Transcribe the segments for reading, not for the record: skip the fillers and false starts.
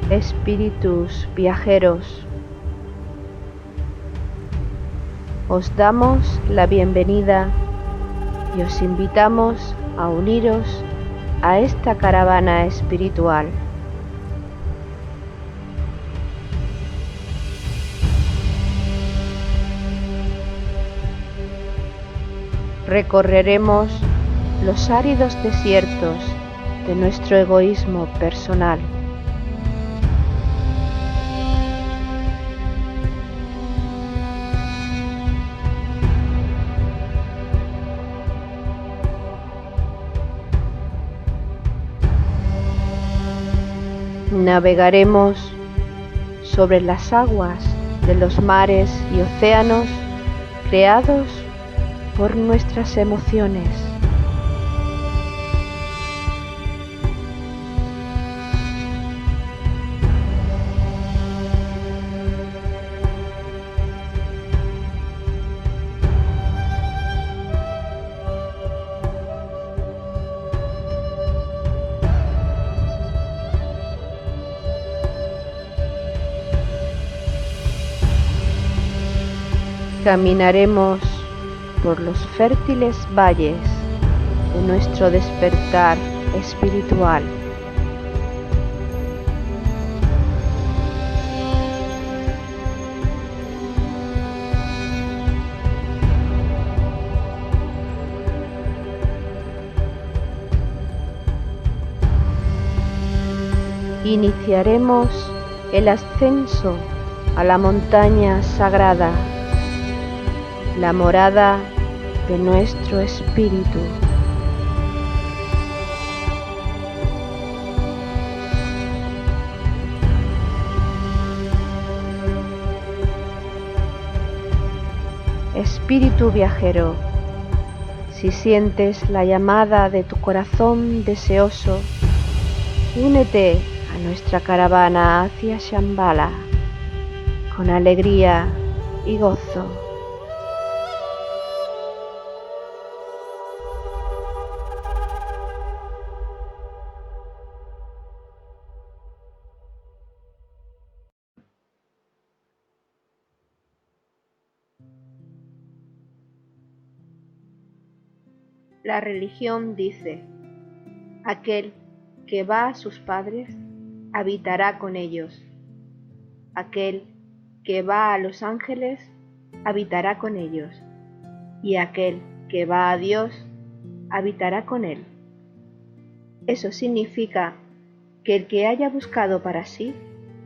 Espíritus viajeros, os damos la bienvenida y os invitamos a uniros a esta caravana espiritual. Recorreremos los áridos desiertos de nuestro egoísmo personal. Navegaremos sobre las aguas de los mares y océanos creados por nuestras emociones. Caminaremos por los fértiles valles de nuestro despertar espiritual. Iniciaremos el ascenso a la montaña sagrada, la morada de nuestro espíritu. Espíritu viajero, si sientes la llamada de tu corazón deseoso, únete a nuestra caravana hacia Shambhala con alegría y gozo. La religión dice: aquel que va a sus padres habitará con ellos. Aquel que va a los ángeles habitará con ellos. Y aquel que va a Dios habitará con él. Eso significa que el que haya buscado para sí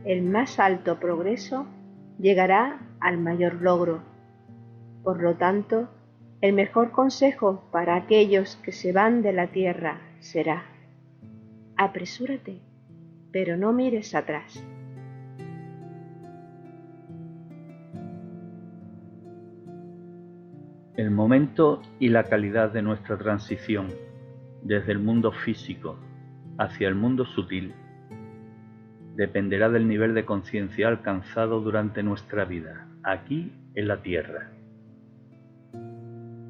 el más alto progreso llegará al mayor logro. Por lo tanto, el mejor consejo para aquellos que se van de la tierra será: apresúrate, pero no mires atrás. El momento y la calidad de nuestra transición desde el mundo físico hacia el mundo sutil dependerá del nivel de conciencia alcanzado durante nuestra vida, aquí en la Tierra.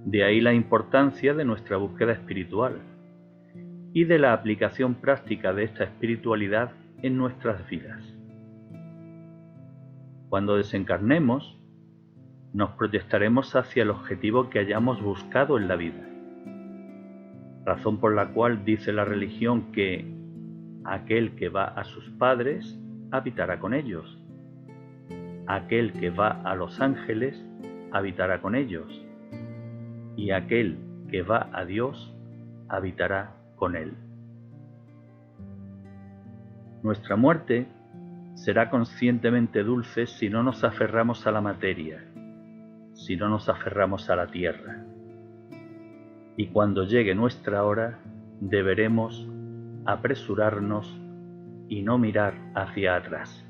De ahí la importancia de nuestra búsqueda espiritual y de la aplicación práctica de esta espiritualidad en nuestras vidas. Cuando desencarnemos, nos proyectaremos hacia el objetivo que hayamos buscado en la vida, razón por la cual dice la religión que aquel que va a sus padres habitará con ellos, aquel que va a los ángeles habitará con ellos, y aquel que va a Dios habitará con él. Nuestra muerte será conscientemente dulce si no nos aferramos a la materia, si no nos aferramos a la tierra. Y cuando llegue nuestra hora, deberemos apresurarnos y no mirar hacia atrás.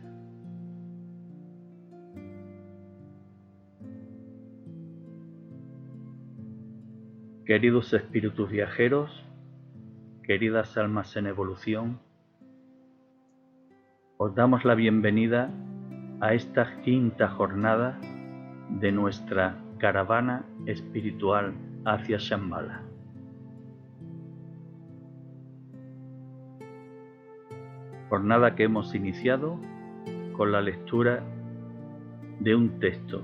Queridos espíritus viajeros, queridas almas en evolución, os damos la bienvenida a esta quinta jornada de nuestra caravana espiritual hacia Jornada que hemos iniciado con la lectura de un texto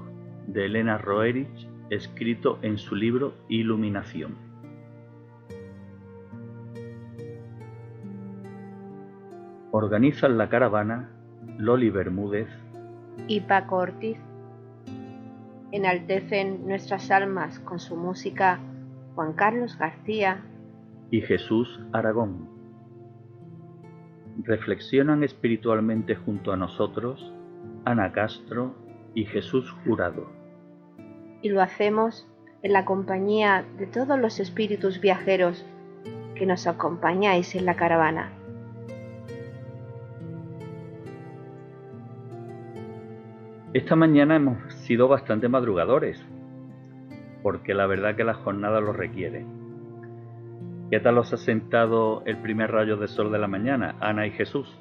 de Elena Roerich escrito en su libro Iluminación. Organizan la caravana Loli Bermúdez y Paco Ortiz. Enaltecen nuestras almas con su música Juan Carlos García y Jesús Aragón. Reflexionan espiritualmente junto a nosotros Ana Castro y Jesús Jurado. Y lo hacemos en la compañía de todos los espíritus viajeros que nos acompañáis en la caravana. Esta mañana hemos sido bastante madrugadores, porque la verdad que la jornada lo requiere. ¿Qué tal os ha sentado el primer rayo de sol de la mañana, Ana y Jesús?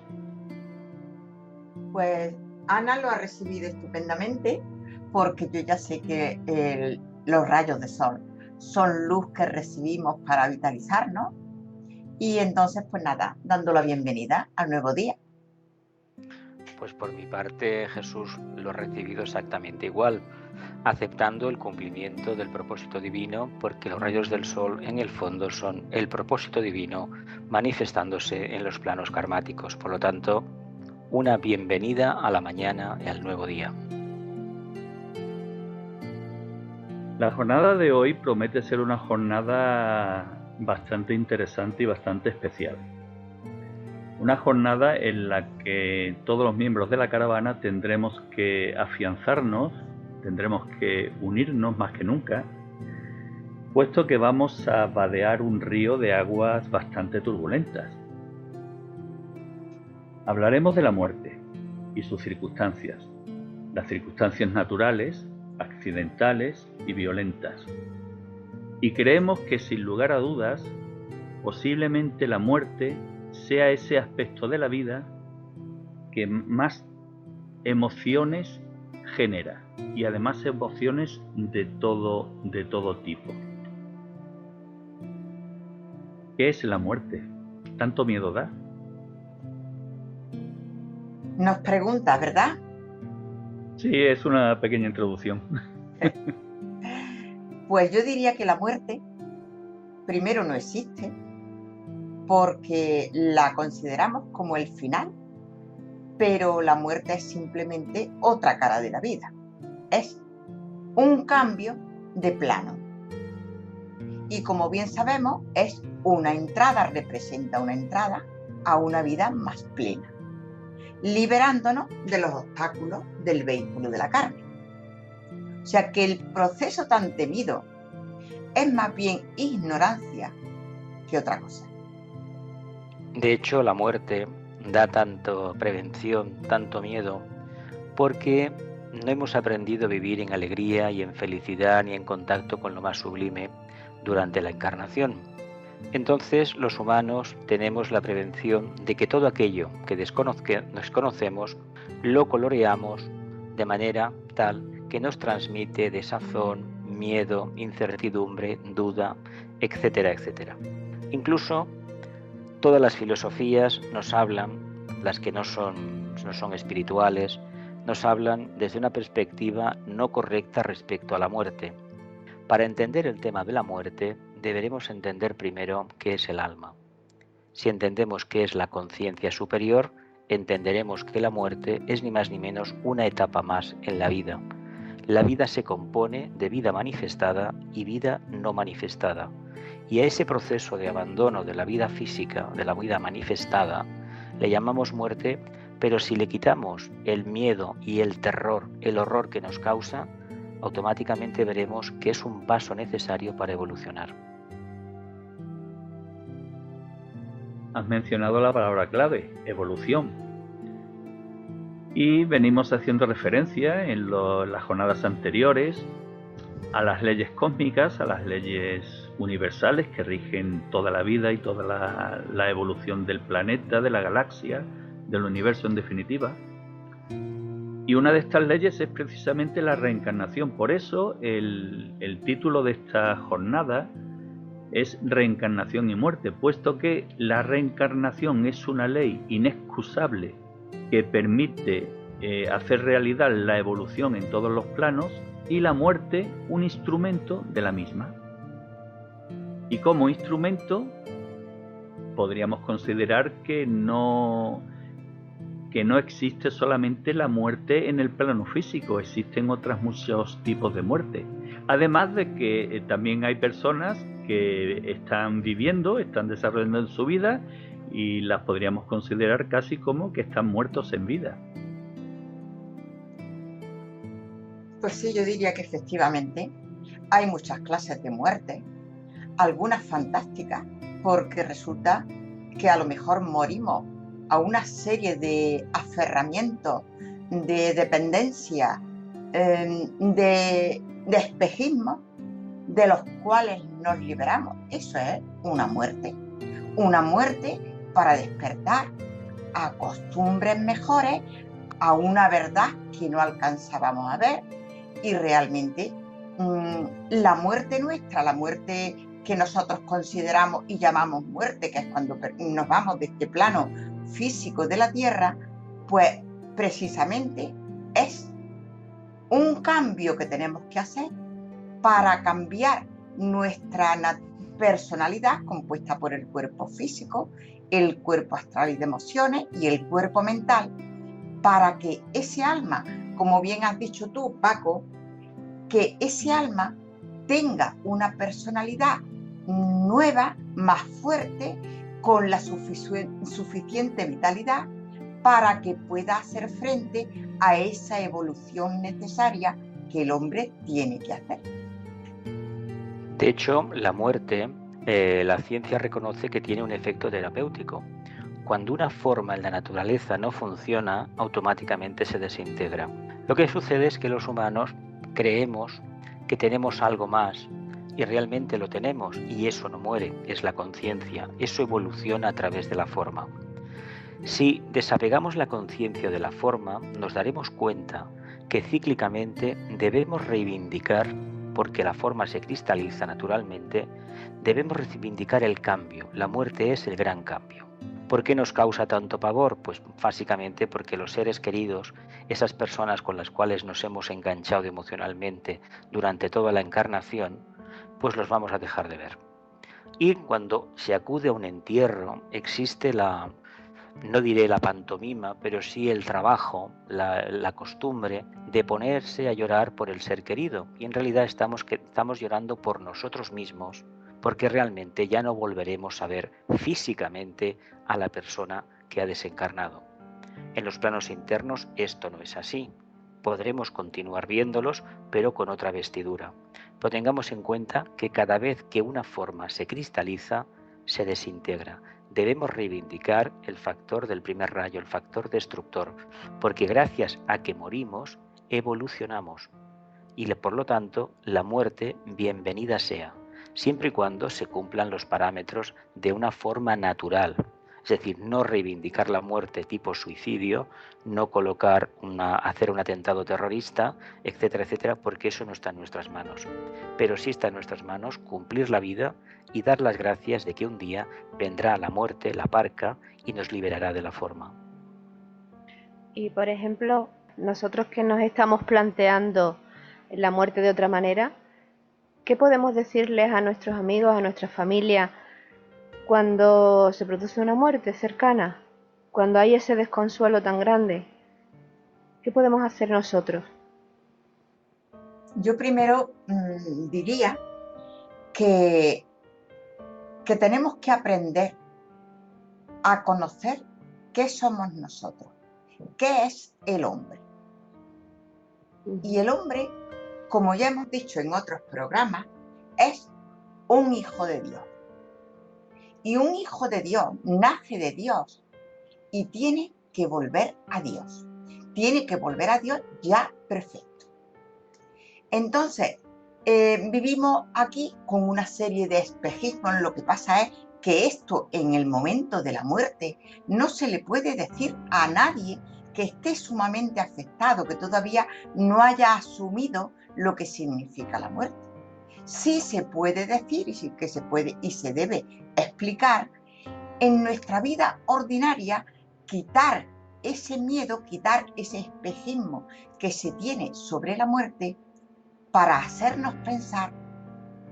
Pues Ana lo ha recibido estupendamente, porque yo ya sé que los rayos de sol son luz que recibimos para vitalizarnos, y entonces pues nada, dando la bienvenida al nuevo día. Pues por mi parte, Jesús lo ha recibido exactamente igual, aceptando el cumplimiento del propósito divino, porque los rayos del sol en el fondo son el propósito divino manifestándose en los planos karmáticos. Por lo tanto, una bienvenida a la mañana y al nuevo día. La jornada de hoy promete ser una jornada bastante interesante y bastante especial. Una jornada en la que todos los miembros de la caravana tendremos que afianzarnos, tendremos que unirnos más que nunca, puesto que vamos a vadear un río de aguas bastante turbulentas. Hablaremos de la muerte y sus circunstancias, las circunstancias naturales, accidentales y violentas. Y creemos que sin lugar a dudas, posiblemente la muerte sea ese aspecto de la vida que más emociones genera, y además emociones de todo tipo. ¿Qué es la muerte? ¿Tanto miedo da? Nos pregunta, ¿verdad? Sí, es una pequeña introducción. Pues yo diría que la muerte primero no existe, porque la consideramos como el final, pero la muerte es simplemente otra cara de la vida. Es un cambio de plano. Y como bien sabemos, es una entrada, representa una entrada a una vida más plena, liberándonos de los obstáculos del vehículo de la carne. O sea que el proceso tan temido es más bien ignorancia que otra cosa. De hecho, la muerte da tanto prevención, tanto miedo, porque no hemos aprendido a vivir en alegría y en felicidad ni en contacto con lo más sublime durante la encarnación. Entonces, los humanos tenemos la prevención de que todo aquello que desconocemos lo coloreamos de manera tal que nos transmite desazón, miedo, incertidumbre, duda, etcétera, etcétera. Incluso todas las filosofías nos hablan, las que no son espirituales, nos hablan desde una perspectiva no correcta respecto a la muerte. Para entender el tema de la muerte, deberemos entender primero qué es el alma. Si entendemos qué es la conciencia superior, entenderemos que la muerte es ni más ni menos una etapa más en la vida. La vida se compone de vida manifestada y vida no manifestada. Y a ese proceso de abandono de la vida física, de la vida manifestada, le llamamos muerte, pero si le quitamos el miedo y el terror, el horror que nos causa, automáticamente veremos que es un paso necesario para evolucionar. Has mencionado la palabra clave, evolución. Y venimos haciendo referencia en las jornadas anteriores a las leyes cósmicas, a las leyes universales que rigen toda la vida y toda la evolución del planeta, de la galaxia, del universo en definitiva. Y una de estas leyes es precisamente la reencarnación. Por eso el título de esta jornada es reencarnación y muerte, puesto que la reencarnación es una ley inexcusable que permite hacer realidad la evolución en todos los planos, y la muerte un instrumento de la misma. Y como instrumento podríamos considerar que no existe solamente la muerte en el plano físico, existen otros muchos tipos de muerte. Además de que también hay personas que están viviendo, están desarrollando en su vida, y las podríamos considerar casi como que están muertos en vida. Pues sí, yo diría que efectivamente hay muchas clases de muerte, algunas fantásticas, porque resulta que a lo mejor morimos a una serie de aferramientos, de dependencia, de espejismos, de los cuales nos liberamos. Eso es una muerte para despertar a costumbres mejores, a una verdad que no alcanzábamos a ver. Y realmente la muerte nuestra, la muerte que nosotros consideramos y llamamos muerte, que es cuando nos vamos de este plano físico de la Tierra, pues precisamente es un cambio que tenemos que hacer para cambiar nuestra personalidad, compuesta por el cuerpo físico, el cuerpo astral y de emociones y el cuerpo mental, para que ese alma, como bien has dicho tú, Paco, que ese alma tenga una personalidad nueva, más fuerte, con la suficiente vitalidad para que pueda hacer frente a esa evolución necesaria que el hombre tiene que hacer. De hecho, la muerte, la ciencia reconoce que tiene un efecto terapéutico. Cuando una forma en la naturaleza no funciona, automáticamente se desintegra. Lo que sucede es que los humanos creemos que tenemos algo más, y realmente lo tenemos, y eso no muere, es la conciencia, eso evoluciona a través de la forma. Si desapegamos la conciencia de la forma, nos daremos cuenta que cíclicamente debemos reivindicar, porque la forma se cristaliza naturalmente, debemos reivindicar el cambio. La muerte es el gran cambio. ¿Por qué nos causa tanto pavor? Pues básicamente porque los seres queridos, esas personas con las cuales nos hemos enganchado emocionalmente durante toda la encarnación, pues los vamos a dejar de ver. Y cuando se acude a un entierro, existe no diré la pantomima, pero sí el trabajo, la costumbre de ponerse a llorar por el ser querido. Y en realidad estamos llorando por nosotros mismos, porque realmente ya no volveremos a ver físicamente a la persona que ha desencarnado. En los planos internos esto no es así. Podremos continuar viéndolos, pero con otra vestidura. Pero tengamos en cuenta que cada vez que una forma se cristaliza, se desintegra. Debemos reivindicar el factor del primer rayo, el factor destructor, porque gracias a que morimos, evolucionamos. Y por lo tanto, la muerte, bienvenida sea, siempre y cuando se cumplan los parámetros de una forma natural. Es decir, no reivindicar la muerte tipo suicidio, no hacer un atentado terrorista, etcétera, etcétera, porque eso no está en nuestras manos. Pero sí está en nuestras manos cumplir la vida y dar las gracias de que un día vendrá la muerte, la parca, y nos liberará de la forma. Y por ejemplo, nosotros que nos estamos planteando la muerte de otra manera, ¿qué podemos decirles a nuestros amigos, a nuestra familia, cuando se produce una muerte cercana, cuando hay ese desconsuelo tan grande? ¿Qué podemos hacer nosotros? Yo primero diría que tenemos que aprender a conocer qué somos nosotros, qué es el hombre. Y el hombre, como ya hemos dicho en otros programas, es un hijo de Dios. Y un hijo de Dios nace de Dios y tiene que volver a Dios. Tiene que volver a Dios ya perfecto. Entonces, vivimos aquí con una serie de espejismos. Lo que pasa es que esto en el momento de la muerte no se le puede decir a nadie que esté sumamente afectado, que todavía no haya asumido lo que significa la muerte. sí se puede decir y sí que se puede y se debe explicar en nuestra vida ordinaria, quitar ese miedo, quitar ese espejismo que se tiene sobre la muerte para hacernos pensar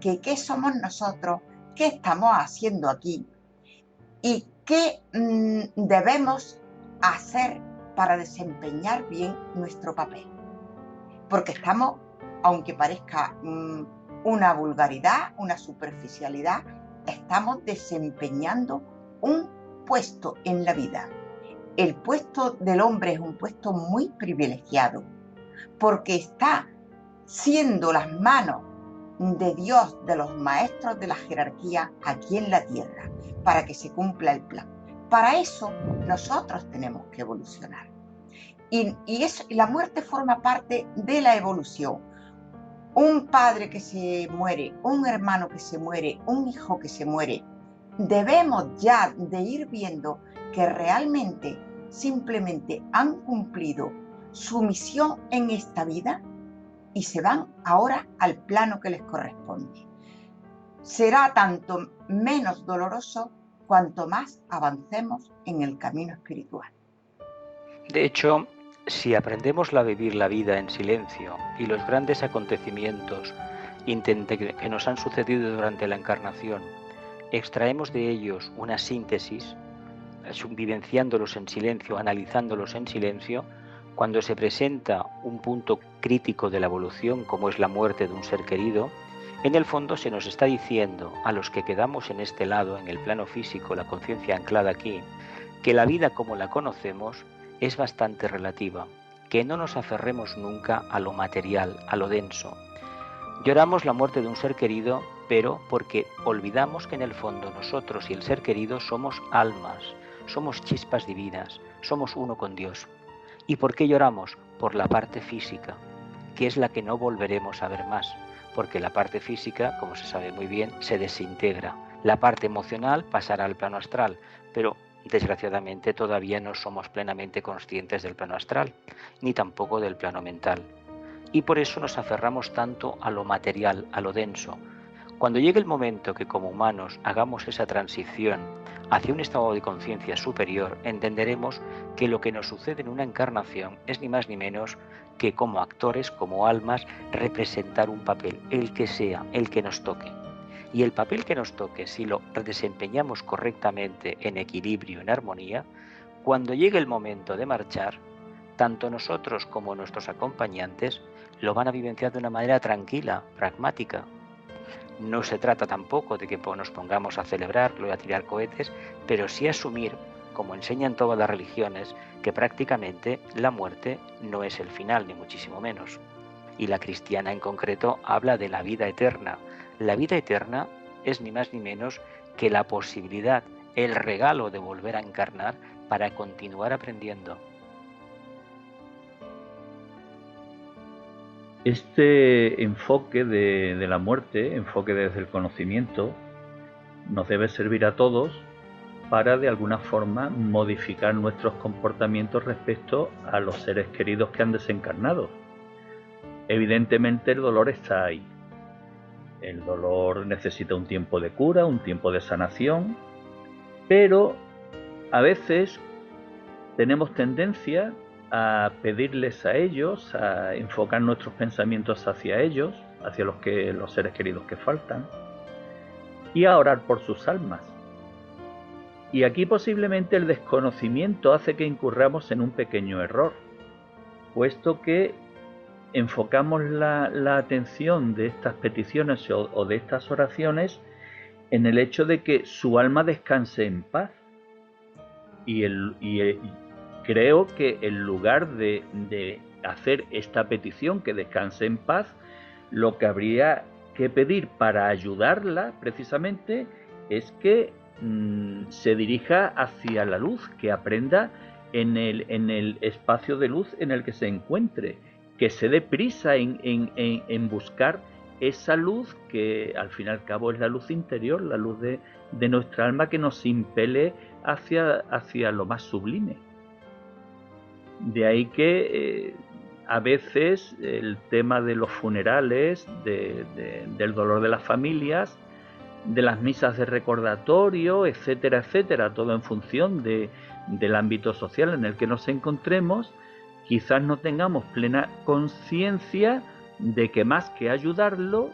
que qué somos nosotros, qué estamos haciendo aquí y qué debemos hacer para desempeñar bien nuestro papel. Porque estamos, aunque parezca una vulgaridad, una superficialidad, estamos desempeñando un puesto en la vida. El puesto del hombre es un puesto muy privilegiado, porque está siendo las manos de Dios, de los maestros de la jerarquía aquí en la tierra, para que se cumpla el plan. Para eso nosotros tenemos que evolucionar. Y la muerte forma parte de la evolución. Un padre que se muere, un hermano que se muere, un hijo que se muere, debemos ya de ir viendo que realmente simplemente han cumplido su misión en esta vida y se van ahora al plano que les corresponde. Será tanto menos doloroso cuanto más avancemos en el camino espiritual. De hecho, si aprendemos a vivir la vida en silencio y los grandes acontecimientos que nos han sucedido durante la encarnación, extraemos de ellos una síntesis, vivenciándolos en silencio, analizándolos en silencio, cuando se presenta un punto crítico de la evolución, como es la muerte de un ser querido, en el fondo se nos está diciendo a los que quedamos en este lado, en el plano físico, la conciencia anclada aquí, que la vida como la conocemos es bastante relativa, que no nos aferremos nunca a lo material, a lo denso. Lloramos la muerte de un ser querido, pero porque olvidamos que en el fondo nosotros y el ser querido somos almas, somos chispas divinas, somos uno con Dios. ¿Y por qué lloramos? Por la parte física, que es la que no volveremos a ver más, porque la parte física, como se sabe muy bien, se desintegra. La parte emocional pasará al plano astral, pero desgraciadamente todavía no somos plenamente conscientes del plano astral, ni tampoco del plano mental. Y por eso nos aferramos tanto a lo material, a lo denso. Cuando llegue el momento que como humanos hagamos esa transición hacia un estado de conciencia superior, entenderemos que lo que nos sucede en una encarnación es ni más ni menos que como actores, como almas, representar un papel, el que sea, el que nos toque. Y el papel que nos toque, si lo desempeñamos correctamente, en equilibrio, en armonía, cuando llegue el momento de marchar, tanto nosotros como nuestros acompañantes lo van a vivenciar de una manera tranquila, pragmática. No se trata tampoco de que nos pongamos a celebrarlo y a tirar cohetes, pero sí asumir, como enseñan todas las religiones, que prácticamente la muerte no es el final, ni muchísimo menos. Y la cristiana en concreto habla de la vida eterna. La vida eterna es ni más ni menos que la posibilidad, el regalo de volver a encarnar para continuar aprendiendo. Este enfoque de la muerte, enfoque desde el conocimiento, nos debe servir a todos para de alguna forma modificar nuestros comportamientos respecto a los seres queridos que han desencarnado. Evidentemente el dolor está ahí. El dolor necesita un tiempo de cura, un tiempo de sanación, pero a veces tenemos tendencia a pedirles a ellos, a enfocar nuestros pensamientos hacia ellos, hacia los seres queridos que faltan, y a orar por sus almas. Y aquí posiblemente el desconocimiento hace que incurramos en un pequeño error, puesto que enfocamos la atención de estas peticiones o de estas oraciones en el hecho de que su alma descanse en paz. Y creo que en lugar de hacer esta petición, que descanse en paz, lo que habría que pedir para ayudarla precisamente es que se dirija hacia la luz, que aprenda en el espacio de luz en el que se encuentre, que se dé prisa en buscar esa luz que al fin y al cabo es la luz interior, la luz de nuestra alma, que nos impele hacia lo más sublime. De ahí que a veces el tema de los funerales, del dolor de las familias, de las misas de recordatorio, etcétera, etcétera, todo en función del ámbito social en el que nos encontremos, quizás no tengamos plena conciencia de que más que ayudarlo,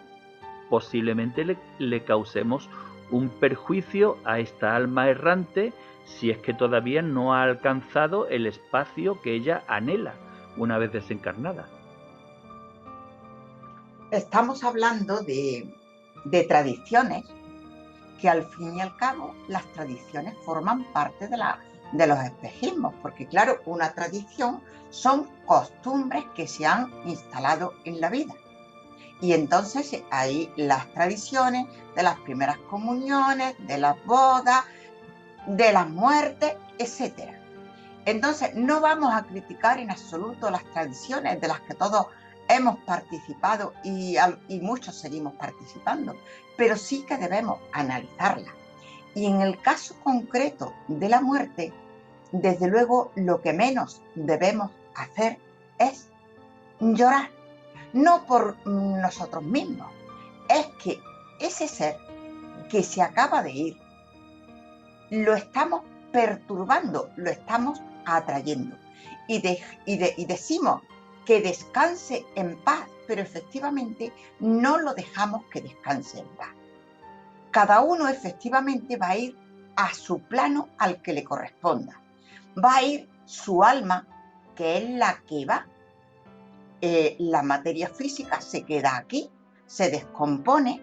posiblemente le causemos un perjuicio a esta alma errante si es que todavía no ha alcanzado el espacio que ella anhela una vez desencarnada. Estamos hablando de tradiciones que al fin y al cabo las tradiciones forman parte de los espejismos, porque claro, una tradición son costumbres que se han instalado en la vida. Y entonces hay las tradiciones de las primeras comuniones, de las bodas, de las muertes, etc. Entonces no vamos a criticar en absoluto las tradiciones de las que todos hemos participado y muchos seguimos participando, pero sí que debemos analizarlas. Y en el caso concreto de la muerte, desde luego lo que menos debemos hacer es llorar, no por nosotros mismos, es que ese ser que se acaba de ir, lo estamos perturbando, lo estamos atrayendo y decimos que descanse en paz, pero efectivamente no lo dejamos que descanse en paz. Cada uno efectivamente va a ir a su plano al que le corresponda. Va a ir su alma, que es la que va. La materia física se queda aquí, se descompone,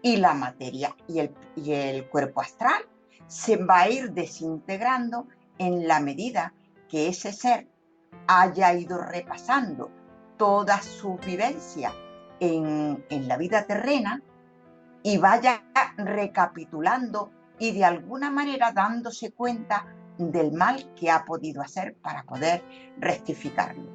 y la materia y el cuerpo astral se va a ir desintegrando en la medida que ese ser haya ido repasando toda su vivencia en la vida terrena y vaya recapitulando y de alguna manera dándose cuenta del mal que ha podido hacer para poder rectificarlo.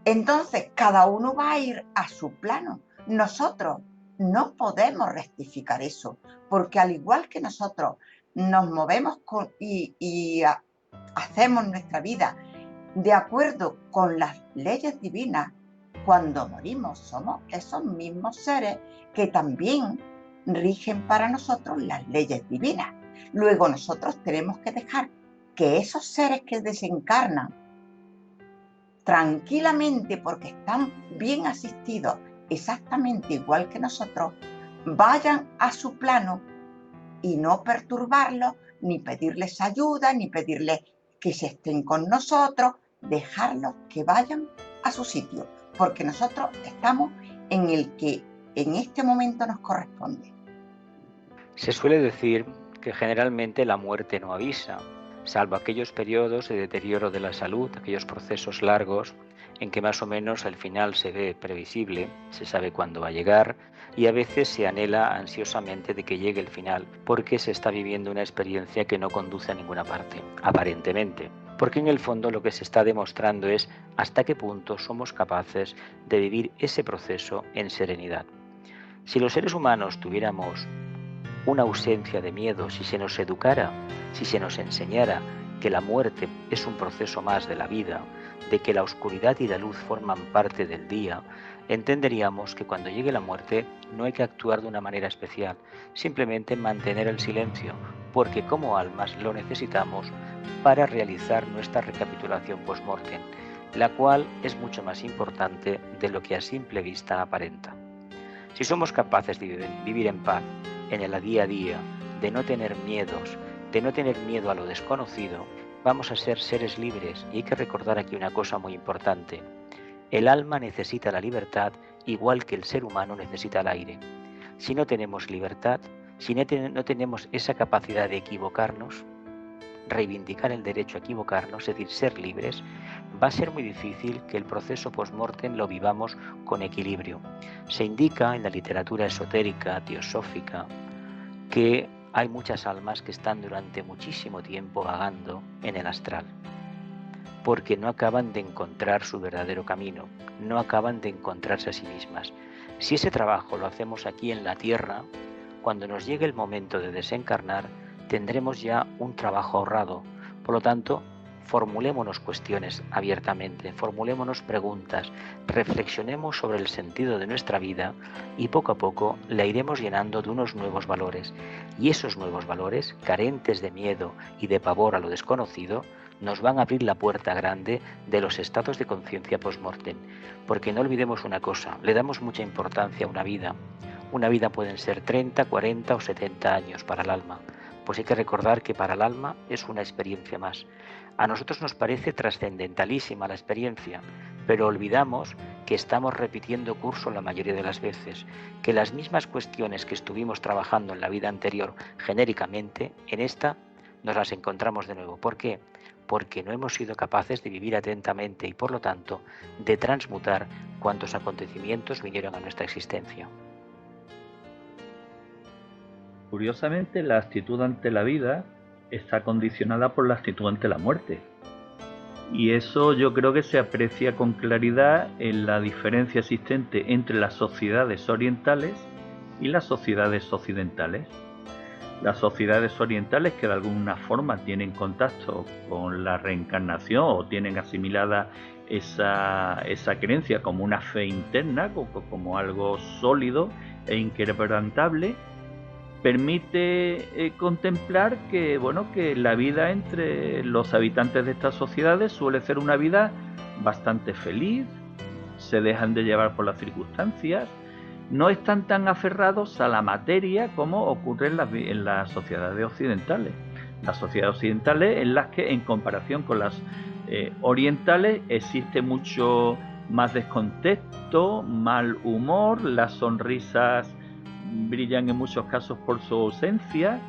Entonces, cada uno va a ir a su plano. Nosotros no podemos rectificar eso, porque al igual que nosotros nos movemos y hacemos nuestra vida de acuerdo con las leyes divinas, cuando morimos somos esos mismos seres que también rigen para nosotros las leyes divinas. Luego nosotros tenemos que dejar que esos seres que desencarnan tranquilamente, porque están bien asistidos, exactamente igual que nosotros, vayan a su plano y no perturbarlos, ni pedirles ayuda, ni pedirles que se estén con nosotros, dejarlos que vayan a su sitio, porque nosotros estamos en el que en este momento nos corresponde. Se suele decir que generalmente la muerte no avisa, salvo aquellos periodos de deterioro de la salud, aquellos procesos largos en que más o menos el final se ve previsible, se sabe cuándo va a llegar y a veces se anhela ansiosamente de que llegue el final porque se está viviendo una experiencia que no conduce a ninguna parte, aparentemente. Porque en el fondo lo que se está demostrando es hasta qué punto somos capaces de vivir ese proceso en serenidad. Si los seres humanos tuviéramos una ausencia de miedo, si se nos educara, si se nos enseñara que la muerte es un proceso más de la vida, de que la oscuridad y la luz forman parte del día, entenderíamos que cuando llegue la muerte no hay que actuar de una manera especial, simplemente mantener el silencio, porque como almas lo necesitamos para realizar nuestra recapitulación post-mortem, la cual es mucho más importante de lo que a simple vista aparenta. Si somos capaces de vivir en paz, en el día a día, de no tener miedos, de no tener miedo a lo desconocido, vamos a ser seres libres. Y hay que recordar aquí una cosa muy importante. El alma necesita la libertad igual que el ser humano necesita el aire. Si no tenemos libertad, si no tenemos esa capacidad de equivocarnos, reivindicar el derecho a equivocarnos, es decir, ser libres, va a ser muy difícil que el proceso post-mortem lo vivamos con equilibrio. Se indica en la literatura esotérica, teosófica, que hay muchas almas que están durante muchísimo tiempo vagando en el astral, porque no acaban de encontrar su verdadero camino, no acaban de encontrarse a sí mismas. Si ese trabajo lo hacemos aquí en la Tierra, cuando nos llegue el momento de desencarnar, tendremos ya un trabajo ahorrado. Por lo tanto, formulémonos cuestiones abiertamente, formulémonos preguntas, reflexionemos sobre el sentido de nuestra vida y poco a poco la iremos llenando de unos nuevos valores. Y esos nuevos valores, carentes de miedo y de pavor a lo desconocido, nos van a abrir la puerta grande de los estados de conciencia post-mortem. Porque no olvidemos una cosa, le damos mucha importancia a una vida. Una vida pueden ser 30, 40 o 70 años para el alma. Pues hay que recordar que para el alma es una experiencia más. A nosotros nos parece trascendentalísima la experiencia, pero olvidamos que estamos repitiendo curso la mayoría de las veces, que las mismas cuestiones que estuvimos trabajando en la vida anterior genéricamente, en esta nos las encontramos de nuevo. ¿Por qué? Porque no hemos sido capaces de vivir atentamente y, por lo tanto, de transmutar cuantos acontecimientos vinieron a nuestra existencia. Curiosamente, la actitud ante la vida está condicionada por la actitud ante la muerte. Y eso yo creo que se aprecia con claridad en la diferencia existente entre las sociedades orientales y las sociedades occidentales. Las sociedades orientales, que de alguna forma tienen contacto con la reencarnación o tienen asimilada esa creencia como una fe interna, como algo sólido e inquebrantable, permite contemplar que, que la vida entre los habitantes de estas sociedades suele ser una vida bastante feliz, se dejan de llevar por las circunstancias, no están tan aferrados a la materia como ocurre en las sociedades occidentales. Las sociedades occidentales en las que, en comparación con las orientales, existe mucho más descontento, mal humor, las sonrisas brillan en muchos casos por su ausencia.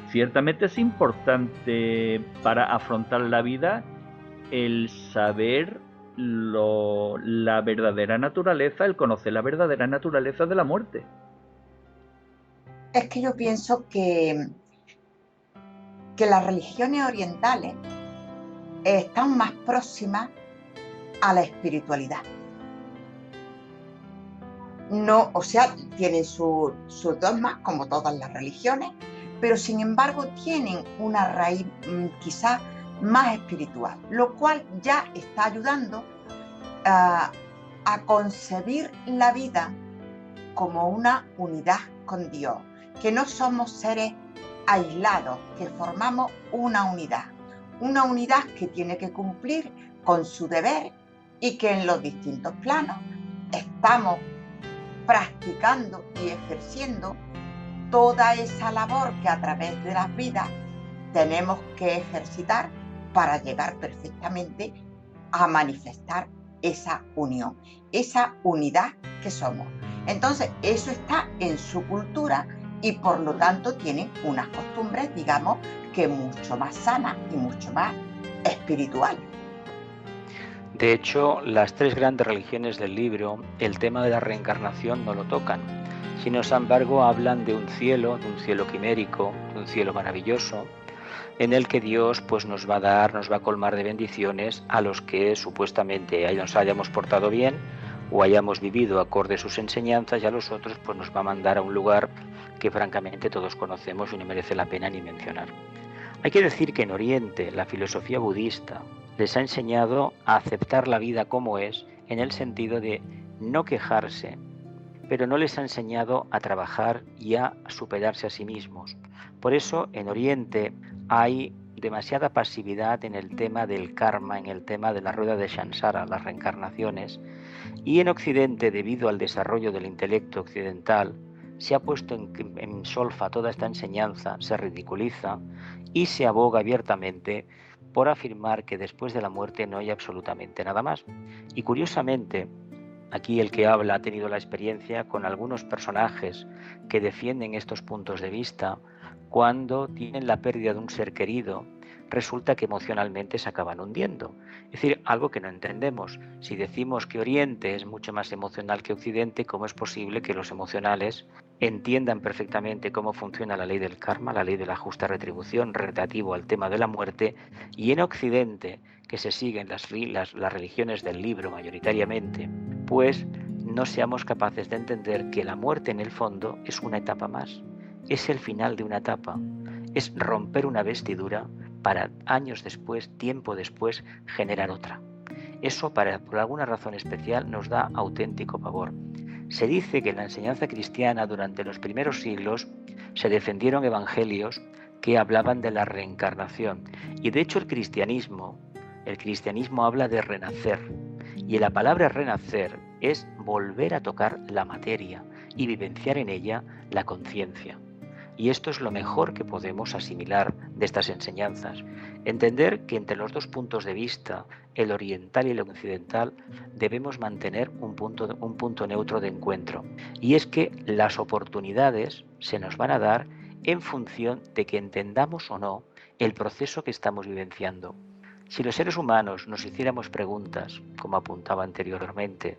Ciertamente es importante para afrontar la vida el saber la verdadera naturaleza, el conocer la verdadera naturaleza de la muerte. Es que yo pienso que las religiones orientales están más próximas a la espiritualidad. No, o sea, tienen sus dogmas como todas las religiones, pero sin embargo tienen una raíz quizás más espiritual, lo cual ya está ayudando a concebir la vida como una unidad con Dios, que no somos seres aislados, que formamos una unidad que tiene que cumplir con su deber y que en los distintos planos estamos practicando y ejerciendo toda esa labor que a través de las vidas tenemos que ejercitar para llegar perfectamente a manifestar esa unión, esa unidad que somos. Entonces, eso está en su cultura y por lo tanto tienen unas costumbres, digamos, que mucho más sanas y mucho más espirituales. De hecho, las tres grandes religiones del libro, el tema de la reencarnación no lo tocan, sino, sin embargo, hablan de un cielo quimérico, de un cielo maravilloso, en el que Dios pues nos va a colmar de bendiciones a los que supuestamente nos hayamos portado bien o hayamos vivido acorde a sus enseñanzas, y a los otros pues nos va a mandar a un lugar que francamente todos conocemos y no merece la pena ni mencionar. Hay que decir que en Oriente la filosofía budista les ha enseñado a aceptar la vida como es, en el sentido de no quejarse, pero no les ha enseñado a trabajar y a superarse a sí mismos. Por eso en Oriente hay demasiada pasividad en el tema del karma, en el tema de la rueda de Samsara, las reencarnaciones, y en Occidente, debido al desarrollo del intelecto occidental, se ha puesto en solfa toda esta enseñanza, se ridiculiza y se aboga abiertamente por afirmar que después de la muerte no hay absolutamente nada más. Y curiosamente, aquí el que habla ha tenido la experiencia con algunos personajes que defienden estos puntos de vista. Cuando tienen la pérdida de un ser querido, resulta que emocionalmente se acaban hundiendo. Es decir, algo que no entendemos. Si decimos que Oriente es mucho más emocional que Occidente, ¿cómo es posible que los emocionales entiendan perfectamente cómo funciona la ley del karma, la ley de la justa retribución relativo al tema de la muerte, y en Occidente, que se siguen las religiones del libro mayoritariamente, pues no seamos capaces de entender que la muerte en el fondo es una etapa más, es el final de una etapa, es romper una vestidura para años después, tiempo después, generar otra. Eso, por alguna razón especial, nos da auténtico pavor. Se dice que en la enseñanza cristiana durante los primeros siglos se defendieron evangelios que hablaban de la reencarnación. Y de hecho el cristianismo habla de renacer. Y la palabra renacer es volver a tocar la materia y vivenciar en ella la conciencia. Y esto es lo mejor que podemos asimilar de estas enseñanzas. Entender que entre los dos puntos de vista, el oriental y el occidental, debemos mantener un punto neutro de encuentro. Y es que las oportunidades se nos van a dar en función de que entendamos o no el proceso que estamos vivenciando. Si los seres humanos nos hiciéramos preguntas, como apuntaba anteriormente,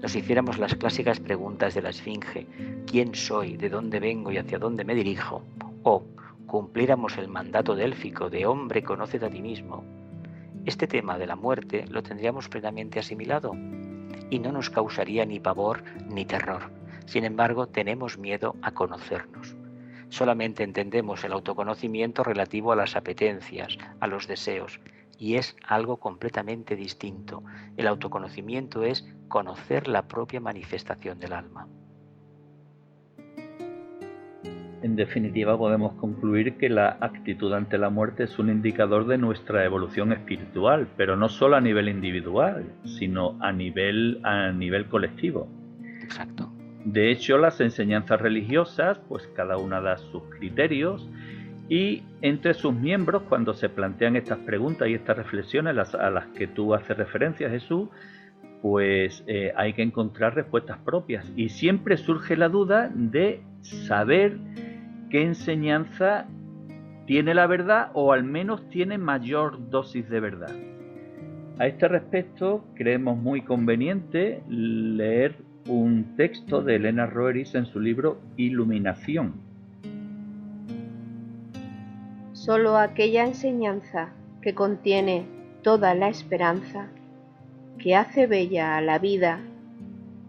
nos hiciéramos las clásicas preguntas de la Esfinge: ¿quién soy? ¿De dónde vengo y hacia dónde me dirijo? O cumpliéramos el mandato délfico de hombre, conócete a ti mismo, este tema de la muerte lo tendríamos plenamente asimilado y no nos causaría ni pavor ni terror. Sin embargo, tenemos miedo a conocernos. Solamente entendemos el autoconocimiento relativo a las apetencias, a los deseos, y es algo completamente distinto. El autoconocimiento es conocer la propia manifestación del alma. En definitiva, podemos concluir que la actitud ante la muerte es un indicador de nuestra evolución espiritual, pero no solo a nivel individual, sino a nivel colectivo. Exacto. De hecho, las enseñanzas religiosas, pues cada una da sus criterios, y entre sus miembros, cuando se plantean estas preguntas y estas reflexiones a las que tú haces referencia, Jesús, pues hay que encontrar respuestas propias. Y siempre surge la duda de saber qué enseñanza tiene la verdad, o al menos tiene mayor dosis de verdad. A este respecto, creemos muy conveniente leer un texto de Elena Roeris en su libro Iluminación. Solo aquella enseñanza que contiene toda la esperanza, que hace bella a la vida,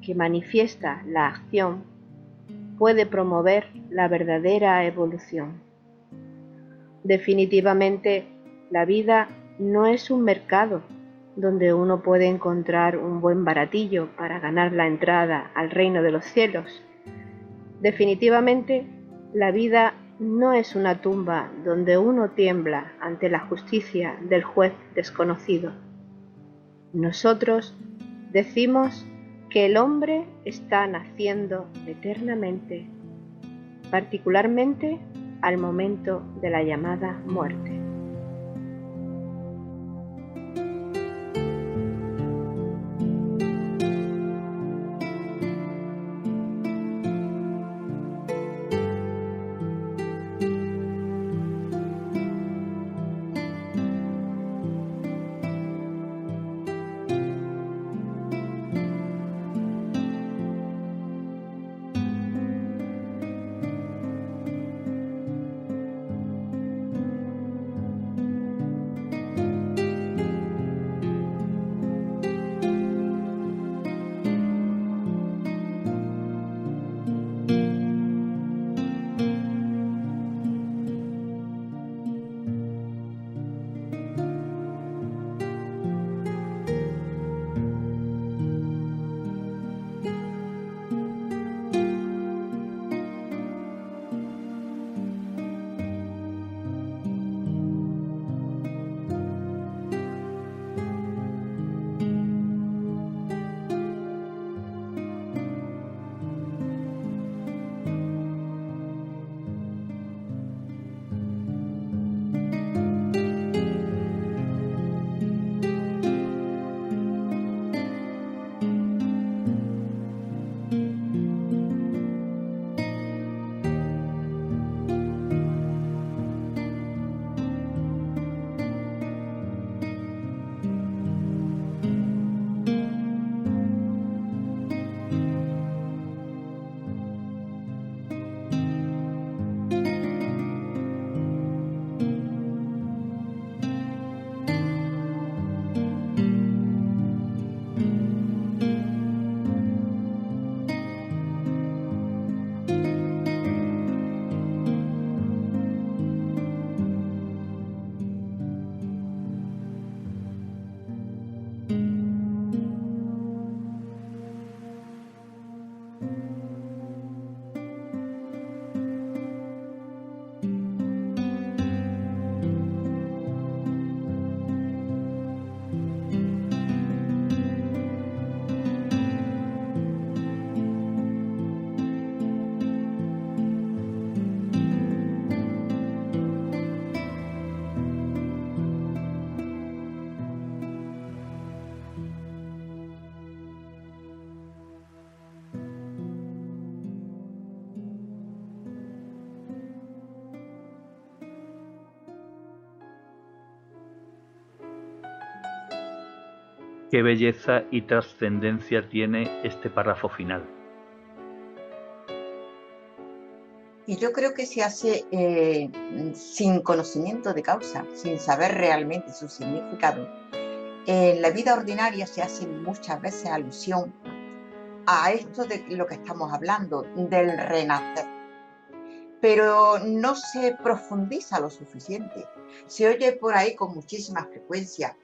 que manifiesta la acción, puede promover la verdadera evolución. Definitivamente, la vida no es un mercado donde uno puede encontrar un buen baratillo para ganar la entrada al reino de los cielos. Definitivamente, la vida no es una tumba donde uno tiembla ante la justicia del juez desconocido. Nosotros decimos que el hombre está naciendo eternamente, particularmente al momento de la llamada muerte. qué belleza y trascendencia tiene este párrafo final. Y yo creo que se hace sin conocimiento de causa, sin saber realmente su significado. En la vida ordinaria se hace muchas veces alusión a esto de lo que estamos hablando, del renacer, pero no se profundiza lo suficiente. Se oye por ahí con muchísima frecuencia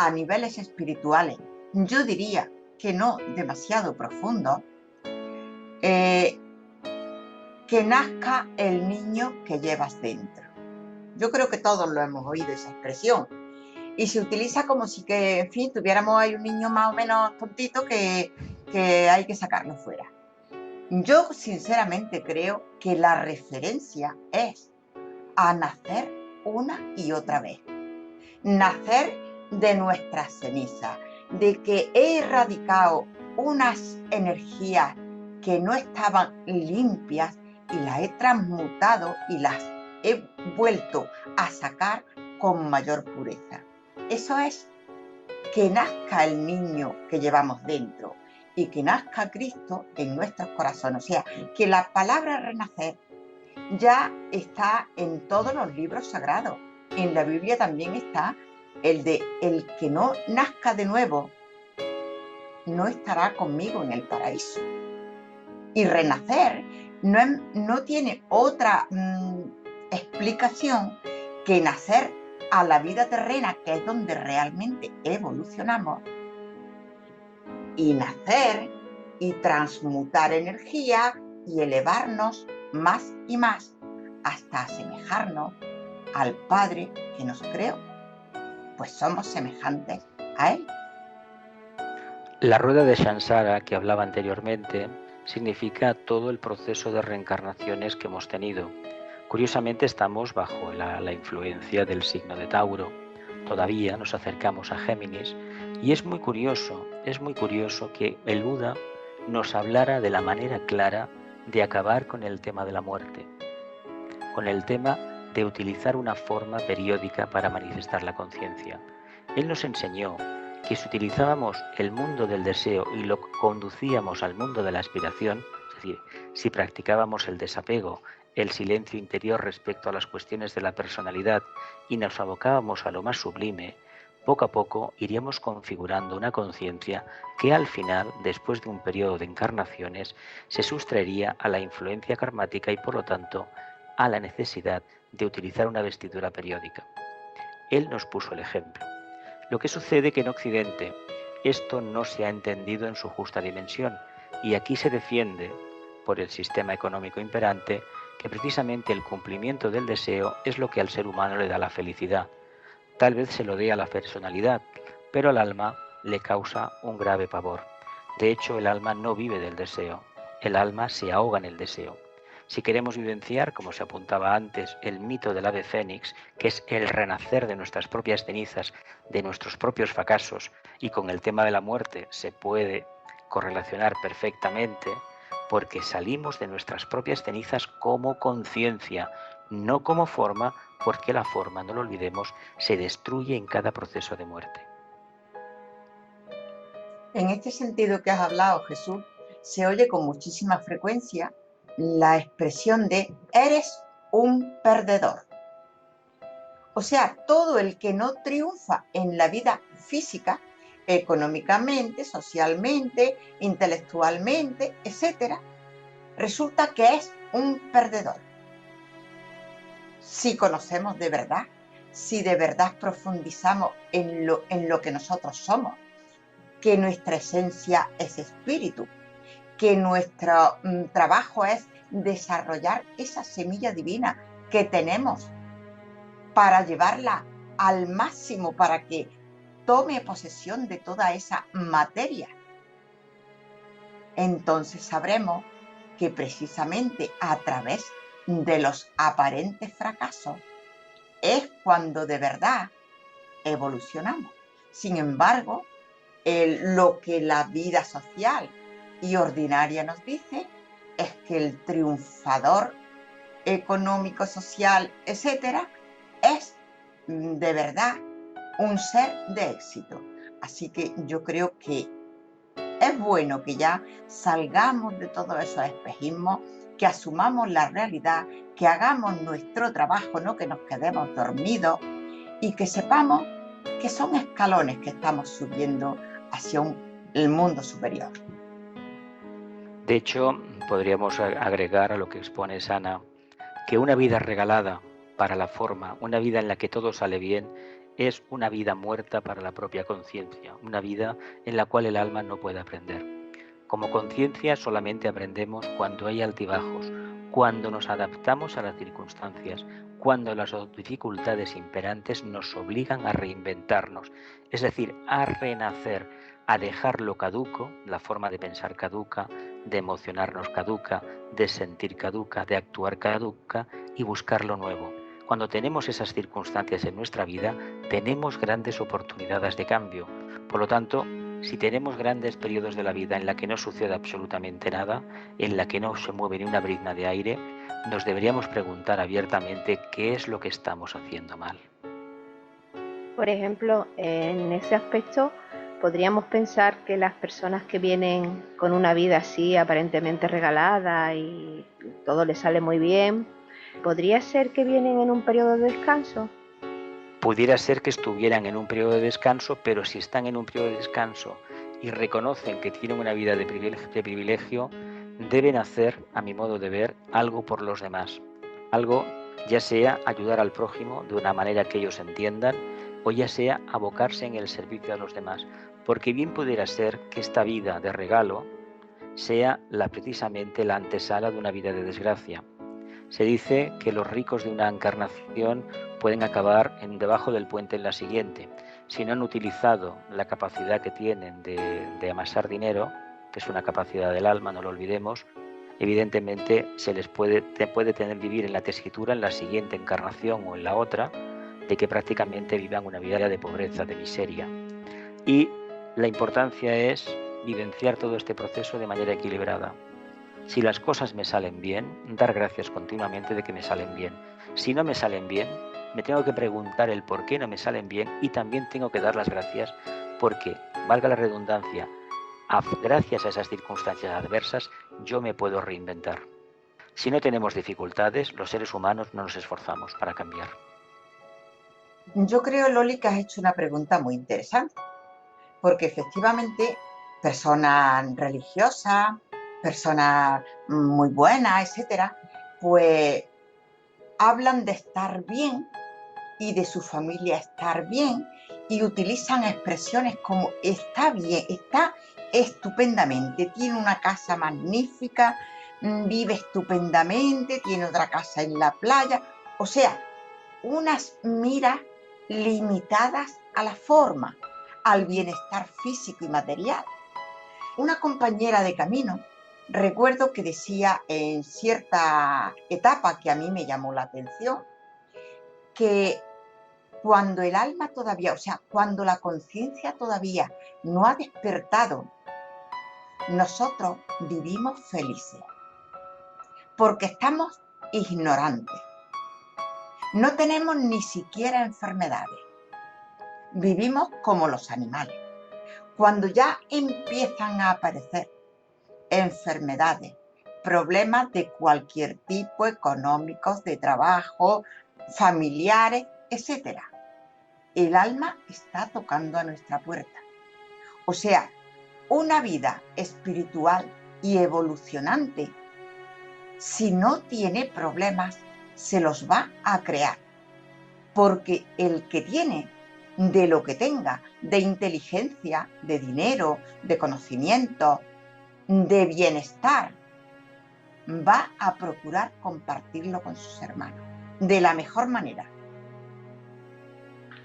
a niveles espirituales, yo diría que no demasiado profundo, que nazca el niño que llevas dentro. Yo creo que todos lo hemos oído esa expresión y se utiliza como si que, en fin, tuviéramos ahí un niño más o menos tontito que hay que sacarlo fuera. Yo sinceramente creo que la referencia es a nacer una y otra vez, nacer de nuestras cenizas, de que he erradicado unas energías que no estaban limpias y las he transmutado y las he vuelto a sacar con mayor pureza. Eso es que nazca el niño que llevamos dentro y que nazca Cristo en nuestros corazones. O sea, que la palabra renacer ya está en todos los libros sagrados. En la Biblia también está el de el que no nazca de nuevo no estará conmigo en el paraíso. Y renacer no tiene otra explicación que nacer a la vida terrena, que es donde realmente evolucionamos, y nacer y transmutar energía y elevarnos más y más hasta asemejarnos al Padre que nos creó, pues somos semejantes a Él. La rueda de Sansara que hablaba anteriormente significa todo el proceso de reencarnaciones que hemos tenido. Curiosamente estamos bajo la influencia del signo de Tauro. Todavía nos acercamos a Géminis y es muy curioso que el Buda nos hablara de la manera clara de acabar con el tema de la muerte, con el tema de utilizar una forma periódica para manifestar la conciencia. Él nos enseñó que si utilizábamos el mundo del deseo y lo conducíamos al mundo de la aspiración, es decir, si practicábamos el desapego, el silencio interior respecto a las cuestiones de la personalidad y nos abocábamos a lo más sublime, poco a poco iríamos configurando una conciencia que al final, después de un periodo de encarnaciones, se sustraería a la influencia karmática y por lo tanto a la necesidad de utilizar una vestidura periódica. Él nos puso el ejemplo. Lo que sucede que en Occidente esto no se ha entendido en su justa dimensión y aquí se defiende por el sistema económico imperante que precisamente el cumplimiento del deseo es lo que al ser humano le da la felicidad. Tal vez se lo dé a la personalidad, pero al alma le causa un grave pavor. De hecho, el alma no vive del deseo, el alma se ahoga en el deseo. Si queremos vivenciar, como se apuntaba antes, el mito del ave fénix, que es el renacer de nuestras propias cenizas, de nuestros propios fracasos, y con el tema de la muerte se puede correlacionar perfectamente, porque salimos de nuestras propias cenizas como conciencia, no como forma, porque la forma, no lo olvidemos, se destruye en cada proceso de muerte. En este sentido que has hablado, Jesús, se oye con muchísima frecuencia la expresión de eres un perdedor. O sea, todo el que no triunfa en la vida física, económicamente, socialmente, intelectualmente, etc., resulta que es un perdedor. Si conocemos de verdad, si de verdad profundizamos en lo que nosotros somos, que nuestra esencia es espíritu, que nuestro trabajo es desarrollar esa semilla divina que tenemos para llevarla al máximo, para que tome posesión de toda esa materia. Entonces sabremos que precisamente a través de los aparentes fracasos es cuando de verdad evolucionamos. Sin embargo, lo que la vida social y ordinaria nos dice es que el triunfador económico, social, etcétera, es de verdad un ser de éxito. Así que yo creo que es bueno que ya salgamos de todos esos espejismos, que asumamos la realidad, que hagamos nuestro trabajo, no que nos quedemos dormidos, y que sepamos que son escalones que estamos subiendo hacia el mundo superior. De hecho, podríamos agregar a lo que expone Sana, que una vida regalada para la forma, una vida en la que todo sale bien, es una vida muerta para la propia conciencia, una vida en la cual el alma no puede aprender. Como conciencia solamente aprendemos cuando hay altibajos, cuando nos adaptamos a las circunstancias, cuando las dificultades imperantes nos obligan a reinventarnos, es decir, a renacer, a dejar lo caduco, la forma de pensar caduca, de emocionarnos caduca, de sentir caduca, de actuar caduca y buscar lo nuevo. Cuando tenemos esas circunstancias en nuestra vida, tenemos grandes oportunidades de cambio. Por lo tanto, si tenemos grandes periodos de la vida en la que no sucede absolutamente nada, en la que no se mueve ni una brizna de aire, nos deberíamos preguntar abiertamente qué es lo que estamos haciendo mal. Por ejemplo, en ese aspecto, podríamos pensar que las personas que vienen con una vida así aparentemente regalada y todo les sale muy bien, ¿podría ser que vienen en un periodo de descanso? Pudiera ser que estuvieran en un periodo de descanso, pero si están en un periodo de descanso y reconocen que tienen una vida de privilegio, deben hacer, a mi modo de ver, algo por los demás. Algo, ya sea ayudar al prójimo de una manera que ellos entiendan, o ya sea abocarse en el servicio a los demás. Porque bien pudiera ser que esta vida de regalo sea precisamente la antesala de una vida de desgracia. Se dice que los ricos de una encarnación pueden acabar debajo del puente en la siguiente. Si no han utilizado la capacidad que tienen de amasar dinero, que es una capacidad del alma, no lo olvidemos, evidentemente se les puede vivir en la tesitura en la siguiente encarnación o en la otra, de que prácticamente vivan una vida de pobreza, de miseria. Y la importancia es vivenciar todo este proceso de manera equilibrada. Si las cosas me salen bien, dar gracias continuamente de que me salen bien. Si no me salen bien, me tengo que preguntar el por qué no me salen bien y también tengo que dar las gracias porque, valga la redundancia, gracias a esas circunstancias adversas, yo me puedo reinventar. Si no tenemos dificultades, los seres humanos no nos esforzamos para cambiar. Yo creo, Loli, que has hecho una pregunta muy interesante, porque efectivamente personas religiosas, personas muy buenas, etcétera, pues hablan de estar bien y de su familia estar bien y utilizan expresiones como está bien, está estupendamente, tiene una casa magnífica, vive estupendamente, tiene otra casa en la playa, o sea, unas miras limitadas a la forma, al bienestar físico y material. Una compañera de camino, recuerdo que decía en cierta etapa que a mí me llamó la atención, que cuando el alma todavía, o sea, cuando la conciencia todavía no ha despertado, nosotros vivimos felices, porque estamos ignorantes. No tenemos ni siquiera enfermedades. Vivimos como los animales. Cuando ya empiezan a aparecer enfermedades, problemas de cualquier tipo, económicos, de trabajo, familiares, etc., el alma está tocando a nuestra puerta. O sea, una vida espiritual y evolucionante, si no tiene problemas, se los va a crear. Porque el que tiene, de lo que tenga, de inteligencia, de dinero, de conocimiento, de bienestar, va a procurar compartirlo con sus hermanos de la mejor manera.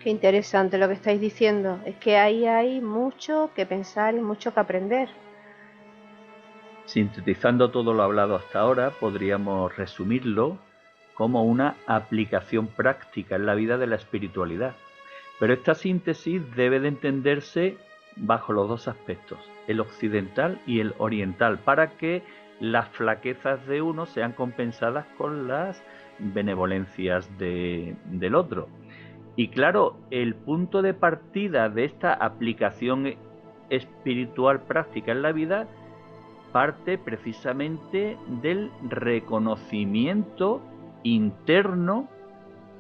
Qué interesante lo que estáis diciendo. Es que ahí hay mucho que pensar y mucho que aprender. Sintetizando todo lo hablado hasta ahora, podríamos resumirlo como una aplicación práctica en la vida de la espiritualidad. Pero esta síntesis debe de entenderse bajo los dos aspectos, el occidental y el oriental, para que las flaquezas de uno sean compensadas con las benevolencias del otro. Y claro, el punto de partida de esta aplicación espiritual práctica en la vida parte precisamente del reconocimiento interno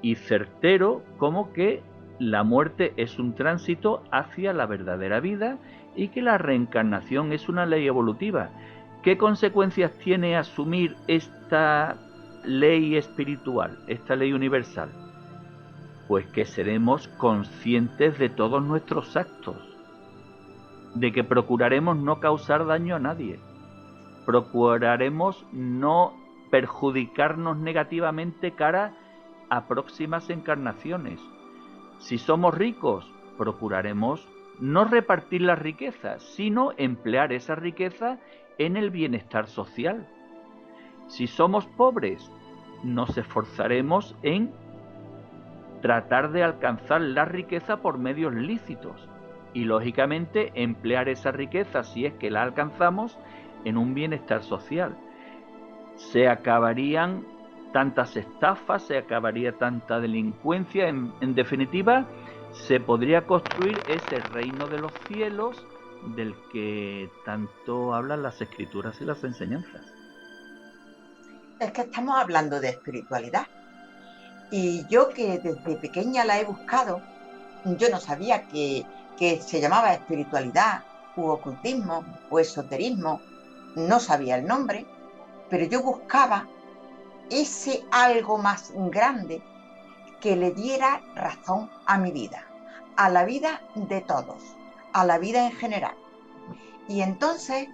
y certero como que la muerte es un tránsito hacia la verdadera vida y que la reencarnación es una ley evolutiva. ¿Qué consecuencias tiene asumir esta ley espiritual, esta ley universal? Pues que seremos conscientes de todos nuestros actos, de que procuraremos no causar daño a nadie, procuraremos no perjudicarnos negativamente cara a próximas encarnaciones. Si somos ricos, procuraremos no repartir las riquezas, sino emplear esa riqueza en el bienestar social. Si somos pobres, nos esforzaremos en tratar de alcanzar la riqueza por medios lícitos y, lógicamente, emplear esa riqueza, si es que la alcanzamos, en un bienestar social. Se acabarían tantas estafas, se acabaría tanta delincuencia, en definitiva, se podría construir ese reino de los cielos del que tanto hablan las escrituras y las enseñanzas. Es que estamos hablando de espiritualidad. Y yo, que desde pequeña la he buscado, yo no sabía que se llamaba espiritualidad u ocultismo o esoterismo, no sabía el nombre, pero yo buscaba ese algo más grande que le diera razón a mi vida, a la vida de todos, a la vida en general. Y entonces,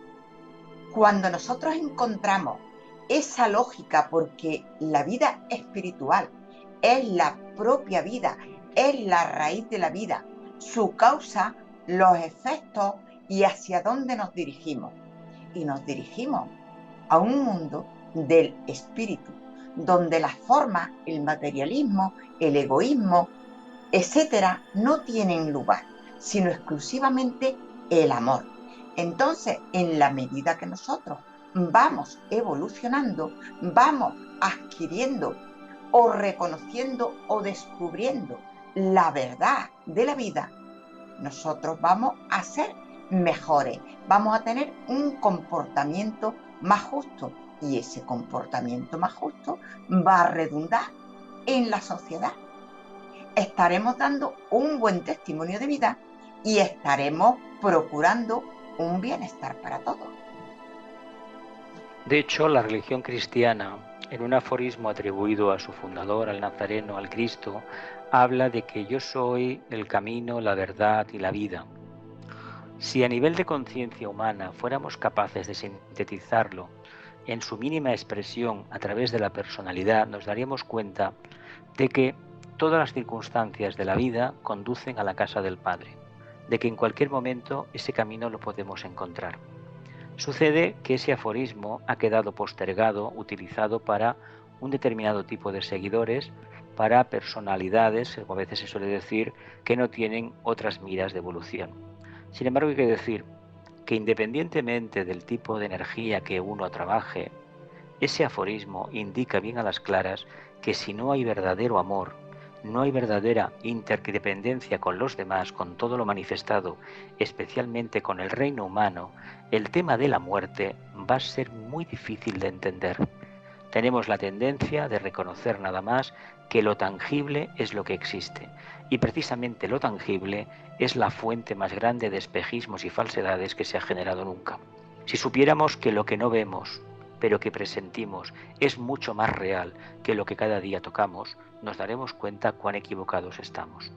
cuando nosotros encontramos esa lógica, porque la vida espiritual es la propia vida, es la raíz de la vida, su causa, los efectos y hacia dónde nos dirigimos. Y nos dirigimos a un mundo del espíritu, donde las formas, el materialismo, el egoísmo, etcétera, no tienen lugar, sino exclusivamente el amor. Entonces, en la medida que nosotros vamos evolucionando, vamos adquiriendo o reconociendo o descubriendo la verdad de la vida, nosotros vamos a ser mejores, vamos a tener un comportamiento más justo, y ese comportamiento más justo va a redundar en la sociedad. Estaremos dando un buen testimonio de vida y estaremos procurando un bienestar para todos. De hecho, la religión cristiana, en un aforismo atribuido a su fundador, al Nazareno, al Cristo, habla de que yo soy el camino, la verdad y la vida. Si a nivel de conciencia humana fuéramos capaces de sintetizarlo en su mínima expresión a través de la personalidad, nos daríamos cuenta de que todas las circunstancias de la vida conducen a la casa del Padre, de que en cualquier momento ese camino lo podemos encontrar. Sucede que ese aforismo ha quedado postergado, utilizado para un determinado tipo de seguidores, para personalidades, como a veces se suele decir, que no tienen otras miras de evolución. Sin embargo, hay que decir que independientemente del tipo de energía que uno trabaje, ese aforismo indica bien a las claras que si no hay verdadero amor, no hay verdadera interdependencia con los demás, con todo lo manifestado, especialmente con el reino humano, el tema de la muerte va a ser muy difícil de entender. Tenemos la tendencia de reconocer nada más que lo tangible es lo que existe, y precisamente lo tangible es la fuente más grande de espejismos y falsedades que se ha generado nunca. Si supiéramos que lo que no vemos, pero que presentimos, es mucho más real que lo que cada día tocamos, nos daremos cuenta cuán equivocados estamos.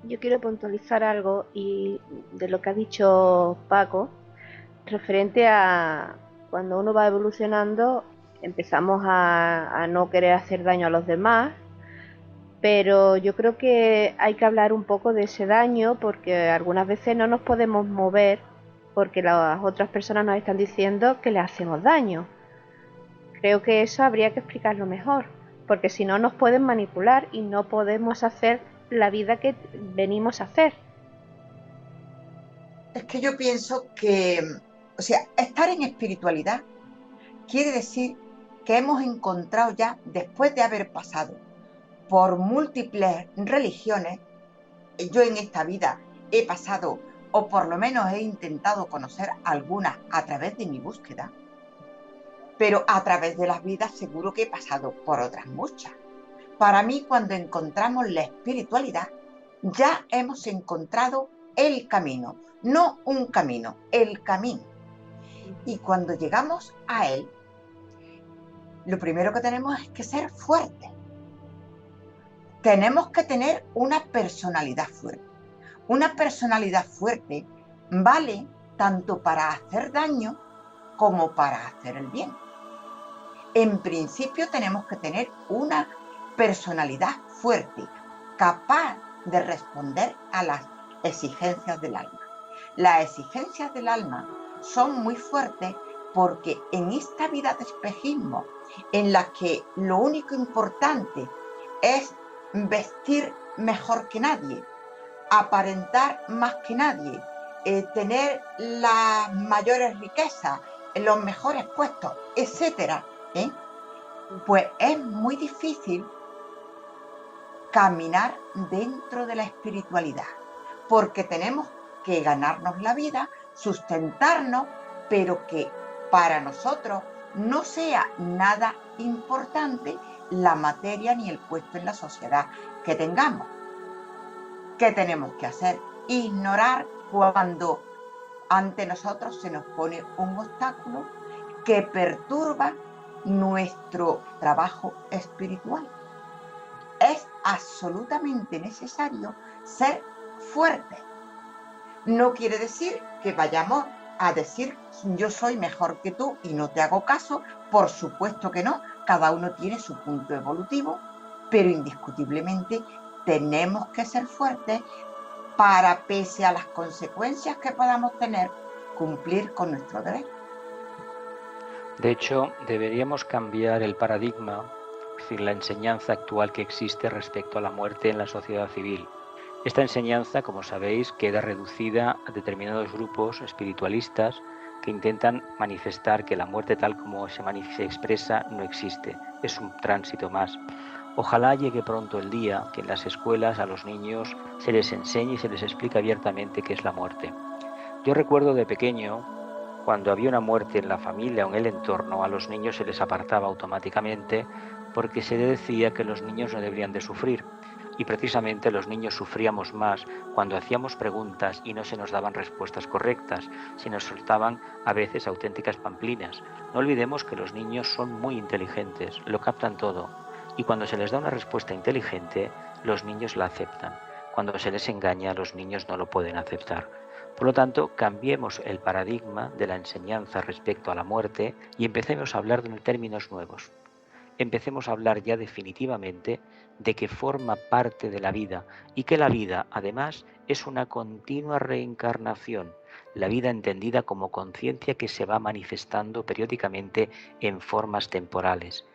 Yo quiero puntualizar algo y de lo que ha dicho Paco, referente a cuando uno va evolucionando, empezamos a no querer hacer daño a los demás, pero yo creo que hay que hablar un poco de ese daño, porque algunas veces no nos podemos mover porque las otras personas nos están diciendo que le hacemos daño. Creo que eso habría que explicarlo mejor, porque si no nos pueden manipular y no podemos hacer la vida que venimos a hacer. Es que yo pienso que, o sea, estar en espiritualidad quiere decir que hemos encontrado ya, después de haber pasado por múltiples religiones. Yo en esta vida he pasado, o por lo menos he intentado conocer algunas a través de mi búsqueda, pero a través de las vidas seguro que he pasado por otras muchas. Para mí, cuando encontramos la espiritualidad, ya hemos encontrado el camino, no un camino, el camino. Y cuando llegamos a él, lo primero que tenemos es que ser fuertes. Tenemos que tener una personalidad fuerte. Una personalidad fuerte vale tanto para hacer daño como para hacer el bien. En principio tenemos que tener una personalidad fuerte, capaz de responder a las exigencias del alma. Las exigencias del alma son muy fuertes porque en esta vida de espejismo, en la que lo único importante es vestir mejor que nadie, aparentar más que nadie, tener las mayores riquezas, los mejores puestos, etcétera, pues es muy difícil caminar dentro de la espiritualidad, porque tenemos que ganarnos la vida, sustentarnos, pero que para nosotros no sea nada importante la materia ni el puesto en la sociedad que tengamos. ¿Qué tenemos que hacer? Ignorar cuando ante nosotros se nos pone un obstáculo que perturba nuestro trabajo espiritual. Es absolutamente necesario ser fuertes. No quiere decir que vayamos a decir yo soy mejor que tú y no te hago caso. Por supuesto que no, cada uno tiene su punto evolutivo, pero indiscutiblemente tenemos que ser fuertes para, pese a las consecuencias que podamos tener, cumplir con nuestro deber. De hecho, deberíamos cambiar el paradigma, es decir, la enseñanza actual que existe respecto a la muerte en la sociedad civil. Esta enseñanza, como sabéis, queda reducida a determinados grupos espiritualistas que intentan manifestar que la muerte tal como se expresa no existe, es un tránsito más. Ojalá llegue pronto el día que en las escuelas a los niños se les enseñe y se les explique abiertamente qué es la muerte. Yo recuerdo de pequeño, cuando había una muerte en la familia o en el entorno, a los niños se les apartaba automáticamente porque se decía que los niños no deberían de sufrir. Y precisamente los niños sufríamos más cuando hacíamos preguntas y no se nos daban respuestas correctas, se nos soltaban a veces auténticas pamplinas. No olvidemos que los niños son muy inteligentes, lo captan todo. Y cuando se les da una respuesta inteligente, los niños la aceptan. Cuando se les engaña, los niños no lo pueden aceptar. Por lo tanto, cambiemos el paradigma de la enseñanza respecto a la muerte y empecemos a hablar de términos nuevos. Empecemos a hablar ya definitivamente de que forma parte de la vida y que la vida, además, es una continua reencarnación, la vida entendida como conciencia que se va manifestando periódicamente en formas temporales.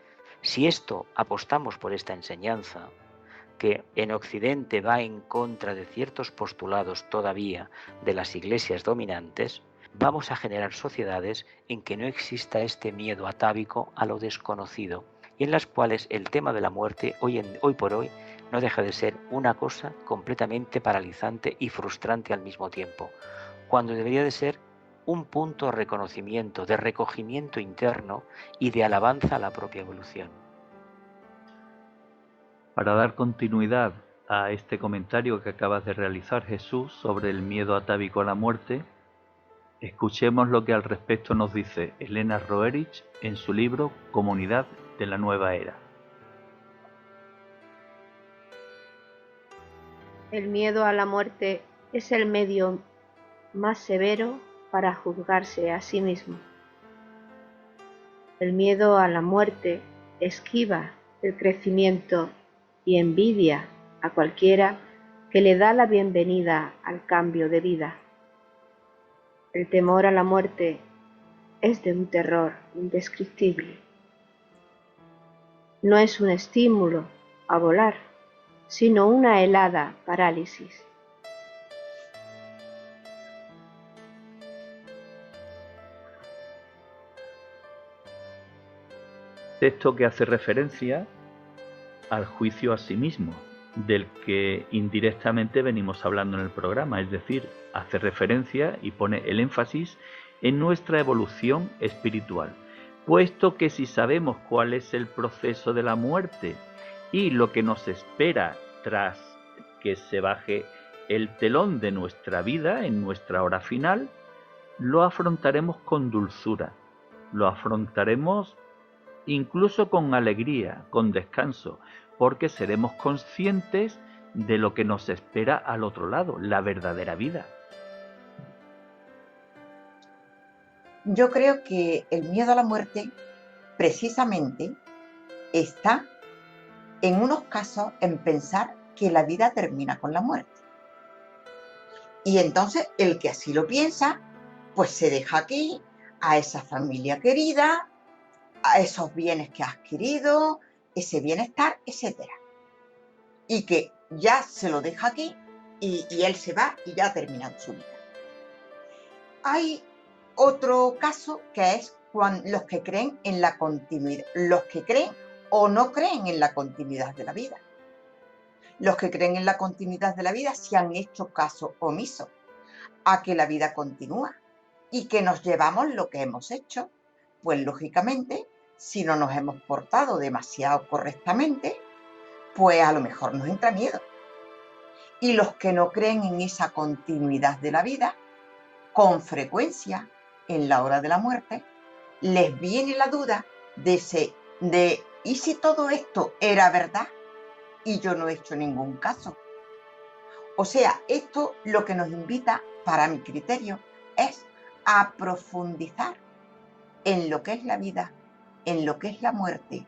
Si apostamos por esta enseñanza, que en Occidente va en contra de ciertos postulados todavía de las iglesias dominantes, vamos a generar sociedades en que no exista este miedo atávico a lo desconocido y en las cuales el tema de la muerte hoy por hoy no deja de ser una cosa completamente paralizante y frustrante al mismo tiempo, cuando debería de ser un punto de reconocimiento, de recogimiento interno y de alabanza a la propia evolución. Para dar continuidad a este comentario que acabas de realizar, Jesús, sobre el miedo atávico a la muerte, escuchemos lo que al respecto nos dice Elena Roerich en su libro Comunidad de la Nueva Era. El miedo a la muerte es el medio más severo para juzgarse a sí mismo. El miedo a la muerte esquiva el crecimiento y envidia a cualquiera que le da la bienvenida al cambio de vida. El temor a la muerte es de un terror indescriptible. No es un estímulo a volar, sino una helada parálisis. Texto que hace referencia al juicio a sí mismo, del que indirectamente venimos hablando en el programa, es decir, hace referencia y pone el énfasis en nuestra evolución espiritual, puesto que si sabemos cuál es el proceso de la muerte y lo que nos espera tras que se baje el telón de nuestra vida en nuestra hora final, lo afrontaremos con dulzura, lo afrontaremos incluso con alegría, con descanso, porque seremos conscientes de lo que nos espera al otro lado, la verdadera vida. Yo creo que el miedo a la muerte precisamente está en unos casos en pensar que la vida termina con la muerte. Y entonces el que así lo piensa, pues se deja aquí a esa familia querida, a esos bienes que ha adquirido, ese bienestar, etcétera. Y que ya se lo deja aquí y él se va y ya ha terminado su vida. Hay otro caso que es cuando los que creen en la continuidad, los que creen o no creen en la continuidad de la vida. Los que creen en la continuidad de la vida se han hecho caso omiso a que la vida continúa y que nos llevamos lo que hemos hecho. Pues lógicamente, si no nos hemos portado demasiado correctamente, pues a lo mejor nos entra miedo. Y los que no creen en esa continuidad de la vida, con frecuencia, en la hora de la muerte, les viene la duda de ¿y si todo esto era verdad y yo no he hecho ningún caso? O sea, esto lo que nos invita, para mi criterio, es a profundizar en lo que es la vida, en lo que es la muerte,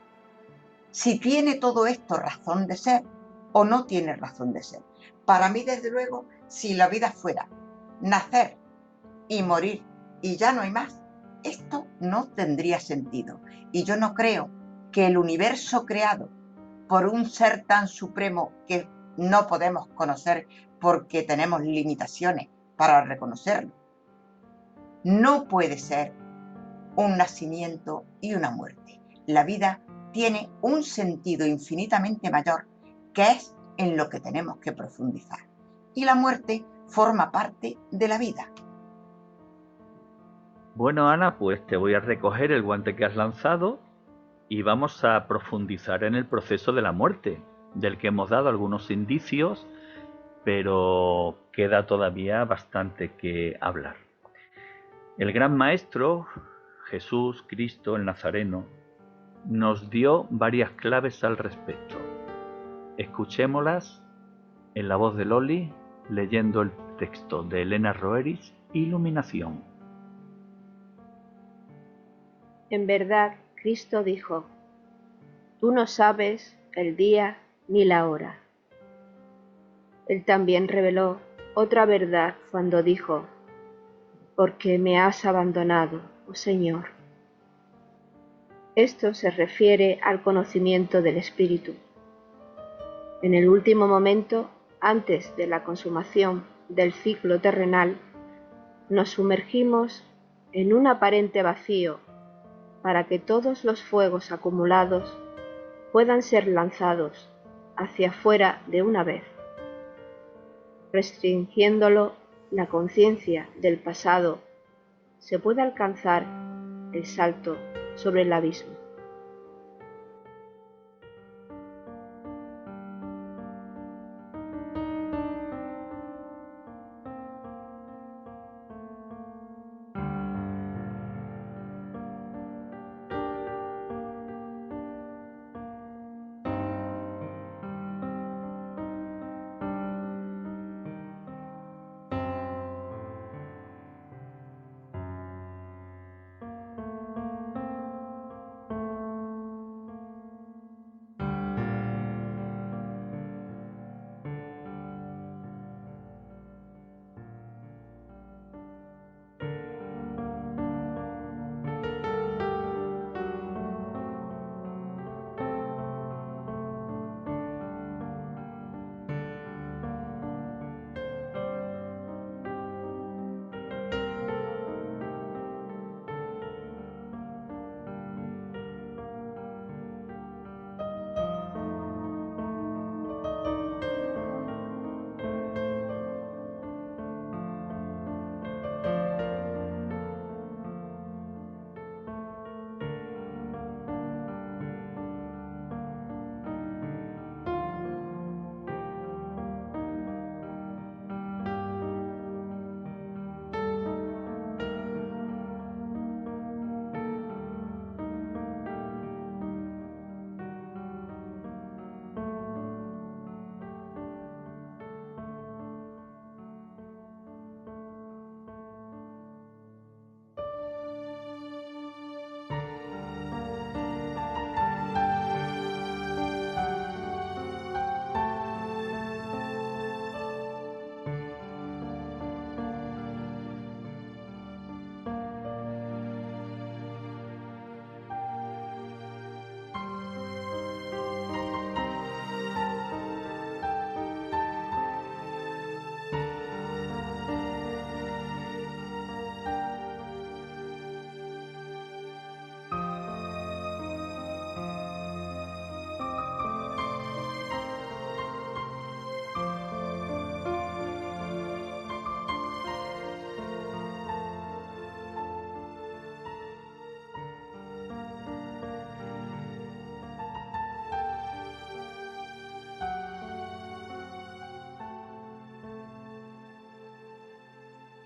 si tiene todo esto razón de ser o no tiene razón de ser. Para mí, desde luego, si la vida fuera nacer y morir y ya no hay más, esto no tendría sentido. Y yo no creo que el universo creado por un ser tan supremo que no podemos conocer porque tenemos limitaciones para reconocerlo, no puede ser un nacimiento y una muerte. La vida tiene un sentido infinitamente mayor, que es en lo que tenemos que profundizar. Y la muerte forma parte de la vida. Bueno, Ana, pues te voy a recoger el guante que has lanzado y vamos a profundizar en el proceso de la muerte, del que hemos dado algunos indicios, pero queda todavía bastante que hablar. El gran maestro, Jesús Cristo el Nazareno, nos dio varias claves al respecto. Escuchémoslas en la voz de Loli, leyendo el texto de Elena Roeris, Iluminación. En verdad, Cristo dijo: tú no sabes el día ni la hora. Él también reveló otra verdad cuando dijo: porque me has abandonado, oh Señor. Esto se refiere al conocimiento del Espíritu. En el último momento, antes de la consumación del ciclo terrenal, nos sumergimos en un aparente vacío para que todos los fuegos acumulados puedan ser lanzados hacia afuera de una vez, restringiéndolo. La conciencia del pasado se puede alcanzar el salto sobre el abismo.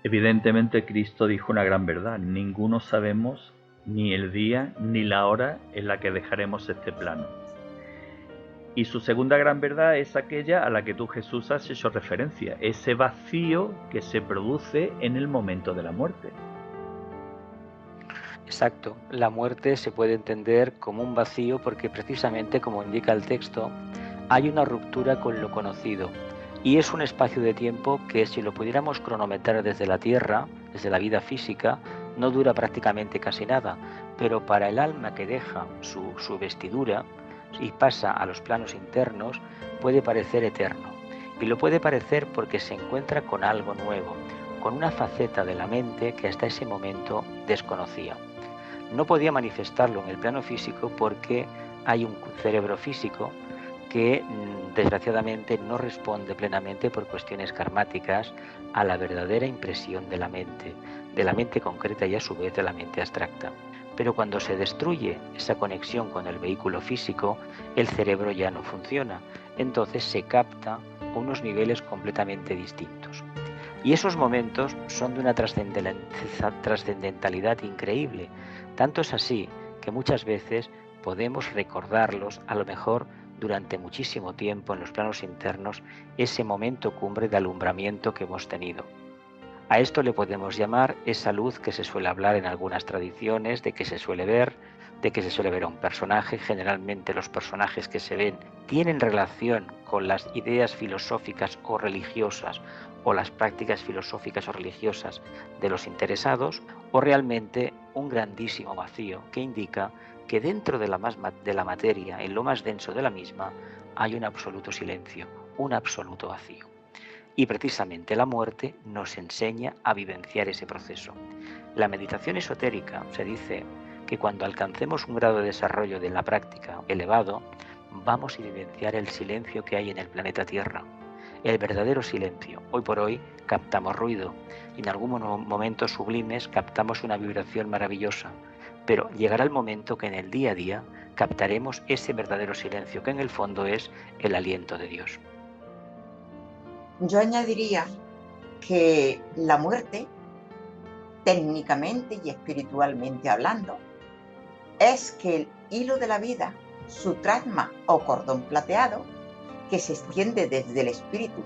Evidentemente Cristo dijo una gran verdad: ninguno sabemos ni el día ni la hora en la que dejaremos este plano. Y su segunda gran verdad es aquella a la que tú, Jesús, has hecho referencia, ese vacío que se produce en el momento de la muerte. Exacto, la muerte se puede entender como un vacío porque precisamente, como indica el texto, hay una ruptura con lo conocido y es un espacio de tiempo que, si lo pudiéramos cronometrar desde la Tierra, desde la vida física, no dura prácticamente casi nada, pero para el alma que deja su vestidura y pasa a los planos internos, puede parecer eterno. Y lo puede parecer porque se encuentra con algo nuevo, con una faceta de la mente que hasta ese momento desconocía. No podía manifestarlo en el plano físico porque hay un cerebro físico que desgraciadamente no responde plenamente por cuestiones karmáticas a la verdadera impresión de la mente concreta y a su vez de la mente abstracta. Pero cuando se destruye esa conexión con el vehículo físico, el cerebro ya no funciona, entonces se capta a unos niveles completamente distintos. Y esos momentos son de una trascendentalidad increíble. Tanto es así que muchas veces podemos recordarlos, a lo mejor durante muchísimo tiempo en los planos internos, ese momento cumbre de alumbramiento que hemos tenido. A esto le podemos llamar esa luz que se suele hablar en algunas tradiciones, de que se suele ver a un personaje. Generalmente los personajes que se ven tienen relación con las ideas filosóficas o religiosas o las prácticas filosóficas o religiosas de los interesados, o realmente un grandísimo vacío que indica que dentro de la materia, en lo más denso de la misma, hay un absoluto silencio, un absoluto vacío. Y precisamente la muerte nos enseña a vivenciar ese proceso. La meditación esotérica se dice que cuando alcancemos un grado de desarrollo de la práctica elevado, vamos a vivenciar el silencio que hay en el planeta Tierra. El verdadero silencio. Hoy por hoy captamos ruido y en algunos momentos sublimes captamos una vibración maravillosa, pero llegará el momento que en el día a día captaremos ese verdadero silencio, que en el fondo es el aliento de Dios. Yo añadiría que la muerte, técnicamente y espiritualmente hablando, es que el hilo de la vida, su trasma o cordón plateado, que se extiende desde el espíritu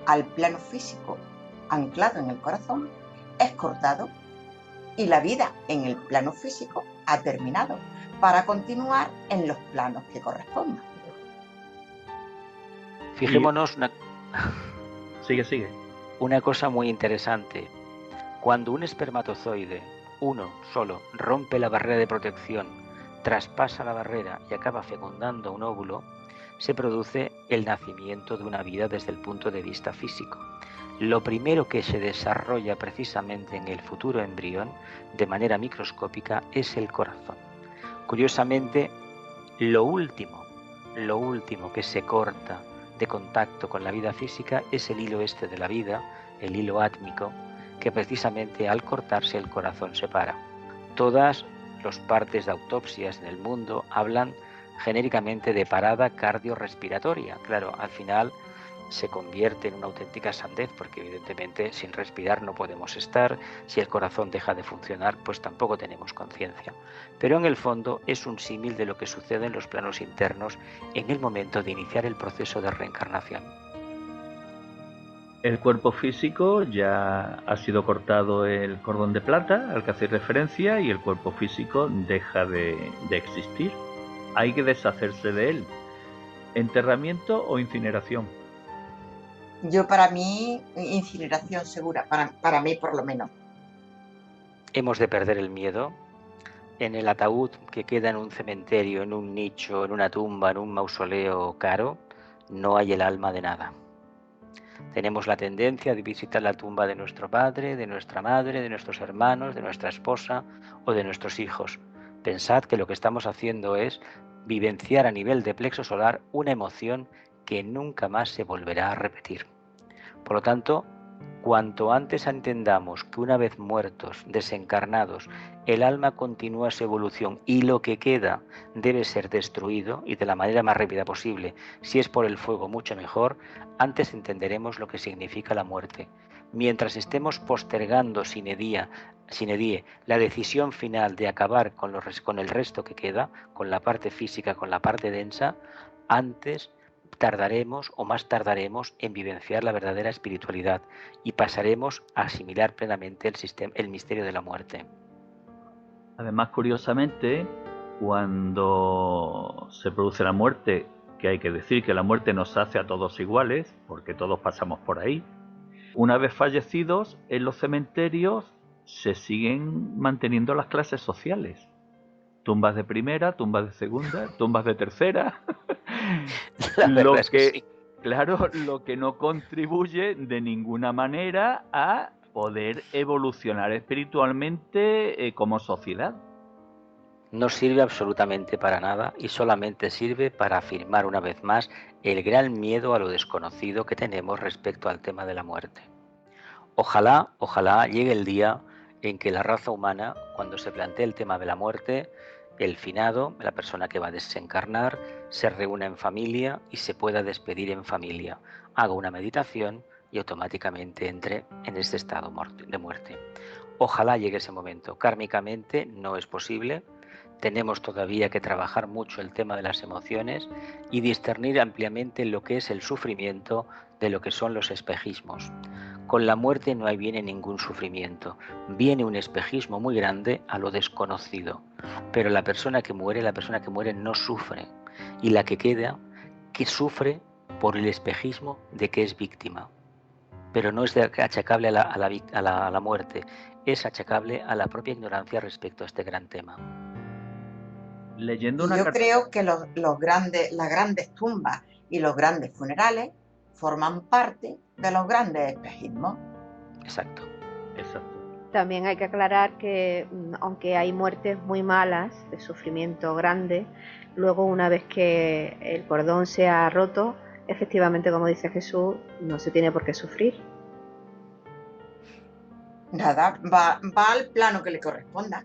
al plano físico, anclado en el corazón, es cortado y la vida en el plano físico ha terminado para continuar en los planos que correspondan. Fijémonos Sigue. Una cosa muy interesante. Cuando un espermatozoide, uno solo, rompe la barrera de protección, traspasa la barrera y acaba fecundando un óvulo, se produce el nacimiento de una vida desde el punto de vista físico. Lo primero que se desarrolla precisamente en el futuro embrión, de manera microscópica, es el corazón. Curiosamente, lo último que se corta de contacto con la vida física es el hilo este de la vida, el hilo átmico, que precisamente al cortarse el corazón se para. Todas las partes de autopsias en el mundo hablan genéricamente de parada cardiorrespiratoria. Claro, al final se convierte en una auténtica sandez, porque evidentemente sin respirar no podemos estar. Si el corazón deja de funcionar, pues tampoco tenemos conciencia. Pero en el fondo es un símil de lo que sucede en los planos internos en el momento de iniciar el proceso de reencarnación. El cuerpo físico ya ha sido cortado el cordón de plata al que hacéis referencia y el cuerpo físico deja de existir. Hay que deshacerse de él. ¿Enterramiento o incineración? Yo, para mí, incineración segura, para mí por lo menos. Hemos de perder el miedo. En el ataúd que queda en un cementerio, en un nicho, en una tumba, en un mausoleo caro, no hay el alma de nada. Tenemos la tendencia de visitar la tumba de nuestro padre, de nuestra madre, de nuestros hermanos, de nuestra esposa o de nuestros hijos. Pensad que lo que estamos haciendo es vivenciar a nivel de plexo solar una emoción que nunca más se volverá a repetir. Por lo tanto, cuanto antes entendamos que una vez muertos, desencarnados, el alma continúa su evolución y lo que queda debe ser destruido, y de la manera más rápida posible, si es por el fuego mucho mejor, antes entenderemos lo que significa la muerte. Mientras estemos postergando sine die la decisión final de acabar con el resto que queda, con la parte física, con la parte densa, antes tardaremos o más tardaremos en vivenciar la verdadera espiritualidad y pasaremos a asimilar plenamente el misterio de la muerte. Además, curiosamente, cuando se produce la muerte, que hay que decir que la muerte nos hace a todos iguales, porque todos pasamos por ahí, una vez fallecidos, en los cementerios se siguen manteniendo las clases sociales. Tumbas de primera, tumbas de segunda, tumbas de tercera. Lo que, sí. Claro, lo que no contribuye de ninguna manera a poder evolucionar espiritualmente como sociedad. No sirve absolutamente para nada y solamente sirve para afirmar una vez más el gran miedo a lo desconocido que tenemos respecto al tema de la muerte. Ojalá llegue el día en que la raza humana, cuando se plantee el tema de la muerte, el finado, la persona que va a desencarnar, se reúna en familia y se pueda despedir en familia, haga una meditación y automáticamente entre en este estado de muerte. Ojalá llegue ese momento. Kármicamente no es posible. Tenemos todavía que trabajar mucho el tema de las emociones y discernir ampliamente lo que es el sufrimiento de lo que son los espejismos. Con la muerte no viene ningún sufrimiento, viene un espejismo muy grande a lo desconocido, pero la persona que muere no sufre, y la que queda, que sufre por el espejismo de que es víctima, pero no es achacable a la muerte, es achacable a la propia ignorancia respecto a este gran tema. Leyendo yo creo que las grandes tumbas y los grandes funerales forman parte de los grandes espejismos. Exacto. También hay que aclarar que aunque hay muertes muy malas, de sufrimiento grande, luego una vez que el cordón se ha roto, efectivamente, como dice Jesús, no se tiene por qué sufrir. Nada, va al plano que le corresponda.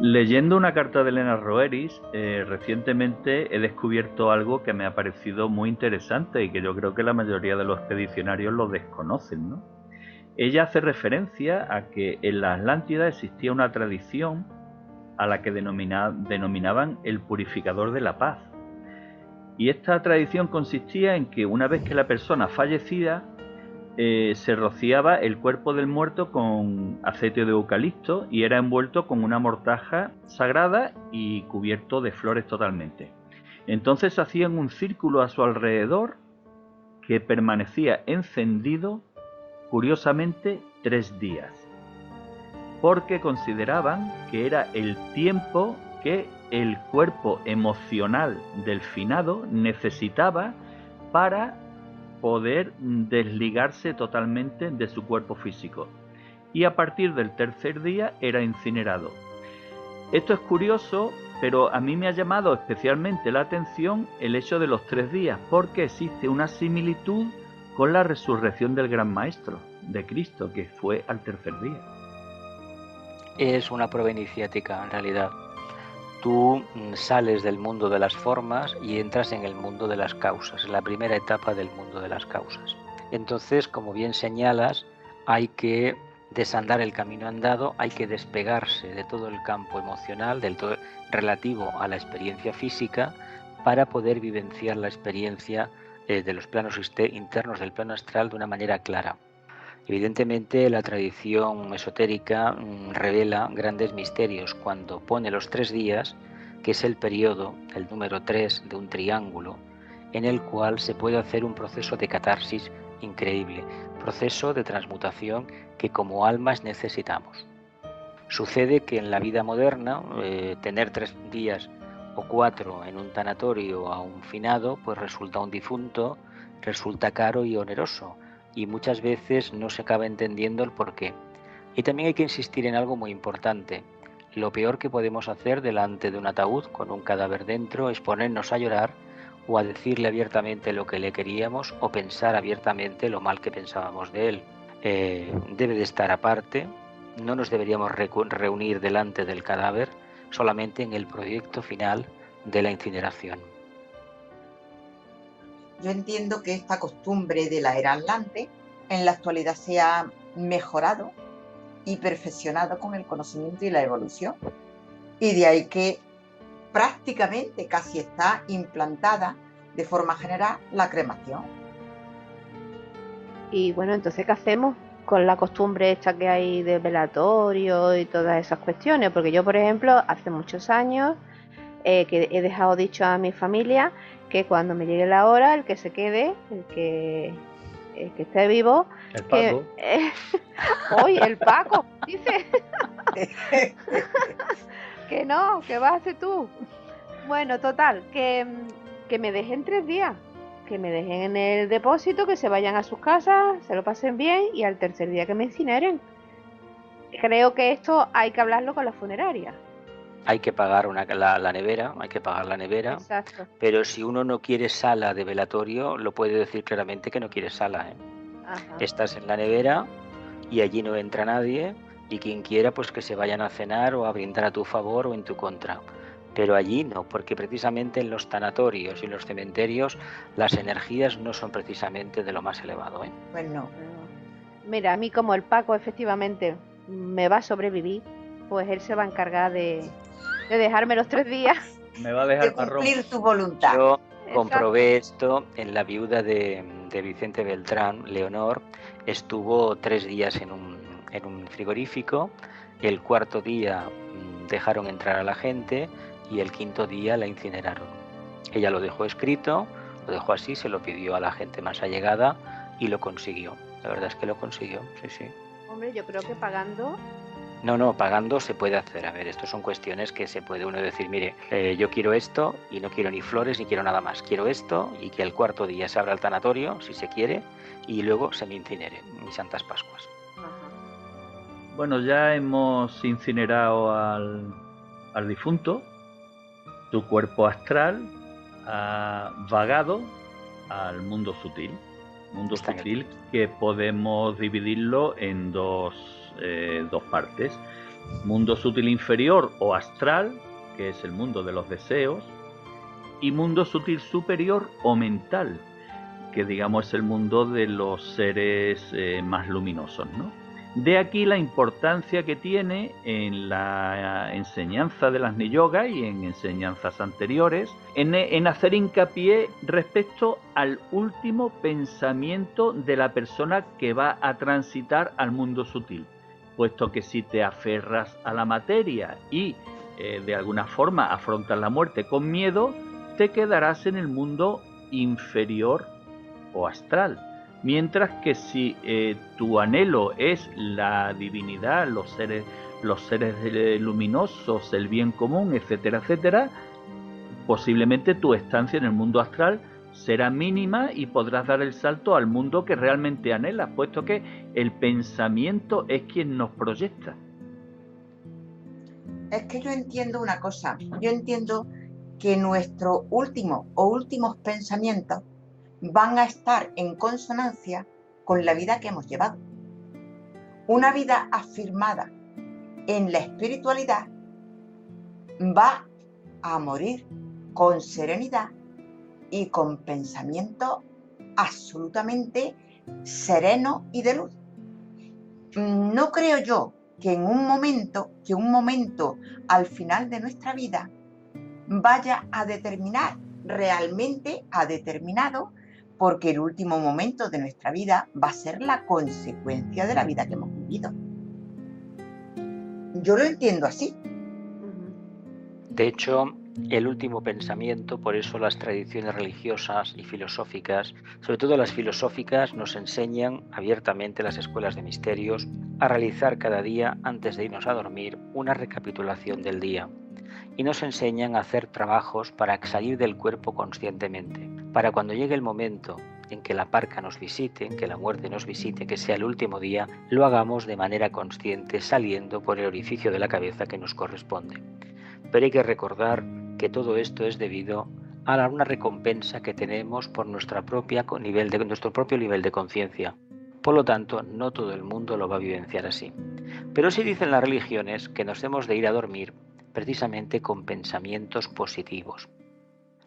Leyendo una carta de Elena Roeris, recientemente he descubierto algo que me ha parecido muy interesante y que yo creo que la mayoría de los expedicionarios lo desconocen, ¿no? Ella hace referencia a que en la Atlántida existía una tradición a la que denominaban el purificador de la paz. Y esta tradición consistía en que una vez que la persona fallecía, se rociaba el cuerpo del muerto con aceite de eucalipto y era envuelto con una mortaja sagrada y cubierto de flores totalmente. Entonces hacían un círculo a su alrededor que permanecía encendido, curiosamente, 3 días, porque consideraban que era el tiempo que el cuerpo emocional del finado necesitaba para poder desligarse totalmente de su cuerpo físico, y a partir del 3er día era incinerado. Esto es curioso, pero a mí me ha llamado especialmente la atención el hecho de los 3 días, porque existe una similitud con la resurrección del Gran Maestro, de Cristo, que fue al 3er día. Es una prueba iniciática, en realidad. Tú sales del mundo de las formas y entras en el mundo de las causas, la primera etapa del mundo de las causas. Entonces, como bien señalas, hay que desandar el camino andado, hay que despegarse de todo el campo emocional, del todo relativo a la experiencia física, para poder vivenciar la experiencia de los planos internos del plano astral de una manera clara. Evidentemente, la tradición esotérica revela grandes misterios cuando pone los 3 días, que es el periodo, el número 3 de un triángulo, en el cual se puede hacer un proceso de catarsis increíble, proceso de transmutación que como almas necesitamos. Sucede que en la vida moderna, tener 3 días o 4 en un tanatorio a un finado, pues resulta un difunto, resulta caro y oneroso, y muchas veces no se acaba entendiendo el porqué. Y también hay que insistir en algo muy importante. Lo peor que podemos hacer delante de un ataúd con un cadáver dentro es ponernos a llorar o a decirle abiertamente lo que le queríamos o pensar abiertamente lo mal que pensábamos de él. Debe de estar aparte, no nos deberíamos reunir delante del cadáver, solamente en el proyecto final de la incineración. Yo entiendo que esta costumbre de la era Atlante en la actualidad se ha mejorado y perfeccionado con el conocimiento y la evolución. Y de ahí que prácticamente casi está implantada de forma general la cremación. Y bueno, entonces, ¿qué hacemos con la costumbre esta que hay de velatorio y todas esas cuestiones? Porque yo, por ejemplo, hace muchos años que he dejado dicho a mi familia que cuando me llegue la hora, el que se quede, el que esté vivo, El que Paco. hoy el Paco dice que no, que vas a ser tú. Bueno, total, que me dejen 3 días, que me dejen en el depósito, que se vayan a sus casas, se lo pasen bien y al tercer día que me incineren. Creo que esto hay que hablarlo con la funeraria. Hay que pagar la nevera, hay que pagar la nevera, Exacto. pero si uno no quiere sala de velatorio, lo puede decir claramente que no quiere sala, ¿eh? Ajá. Estás en la nevera y allí no entra nadie, y quien quiera pues que se vayan a cenar o a brindar a tu favor o en tu contra. Pero allí no, porque precisamente en los tanatorios y en los cementerios las energías no son precisamente de lo más elevado, ¿eh? Pues no. Mira, a mí como el Paco efectivamente me va a sobrevivir, pues él se va a encargar de dejarme los 3 días. Me va a De dejar marrón. cumplir tu voluntad. Yo Exacto. comprobé esto en la viuda de Vicente Beltrán, Leonor. Estuvo 3 días en un frigorífico. El cuarto día dejaron entrar a la gente y el quinto día la incineraron. Ella lo dejó escrito, lo dejó así, se lo pidió a la gente más allegada y lo consiguió. La verdad es que lo consiguió, sí, sí. Hombre, yo creo que pagando. No, pagando se puede hacer. A ver, esto son cuestiones que se puede uno decir, mire, yo quiero esto y no quiero ni flores ni quiero nada más. Quiero esto y que el cuarto día se abra el tanatorio, si se quiere, y luego se me incinere, mis santas Pascuas. Ajá. Bueno, ya hemos incinerado al difunto. Tu cuerpo astral ha vagado al mundo sutil. Mundo Está en el- sutil que podemos dividirlo en dos partes. Mundo sutil inferior o astral, que es el mundo de los deseos, y mundo sutil superior o mental, que digamos es el mundo de los seres más luminosos, ¿no? De aquí la importancia que tiene en la enseñanza de las Niyogas y en enseñanzas anteriores en hacer hincapié respecto al último pensamiento de la persona que va a transitar al mundo sutil, puesto que si te aferras a la materia y de alguna forma afrontas la muerte con miedo, te quedarás en el mundo inferior o astral. Mientras que si tu anhelo es la divinidad, los seres luminosos, el bien común, etcétera, etcétera, posiblemente tu estancia en el mundo astral será mínima y podrás dar el salto al mundo que realmente anhelas, puesto que el pensamiento es quien nos proyecta. Es que yo entiendo una cosa. Yo entiendo que nuestros últimos pensamientos van a estar en consonancia con la vida que hemos llevado. Una vida afirmada en la espiritualidad va a morir con serenidad y con pensamientos absolutamente serenos y de luz. No creo yo que un momento al final de nuestra vida vaya a determinar, realmente ha determinado, porque el último momento de nuestra vida va a ser la consecuencia de la vida que hemos vivido. Yo lo entiendo así. De hecho, el último pensamiento, por eso las tradiciones religiosas y filosóficas, sobre todo las filosóficas, nos enseñan abiertamente las escuelas de misterios a realizar cada día, antes de irnos a dormir, una recapitulación del día. Y nos enseñan a hacer trabajos para salir del cuerpo conscientemente, para cuando llegue el momento en que la parca nos visite, en que la muerte nos visite, que sea el último día, lo hagamos de manera consciente, saliendo por el orificio de la cabeza que nos corresponde. Pero hay que recordar que todo esto es debido a una recompensa que tenemos por nuestro propio nivel de conciencia. Por lo tanto, no todo el mundo lo va a vivenciar así. Pero sí dicen las religiones que nos hemos de ir a dormir precisamente con pensamientos positivos.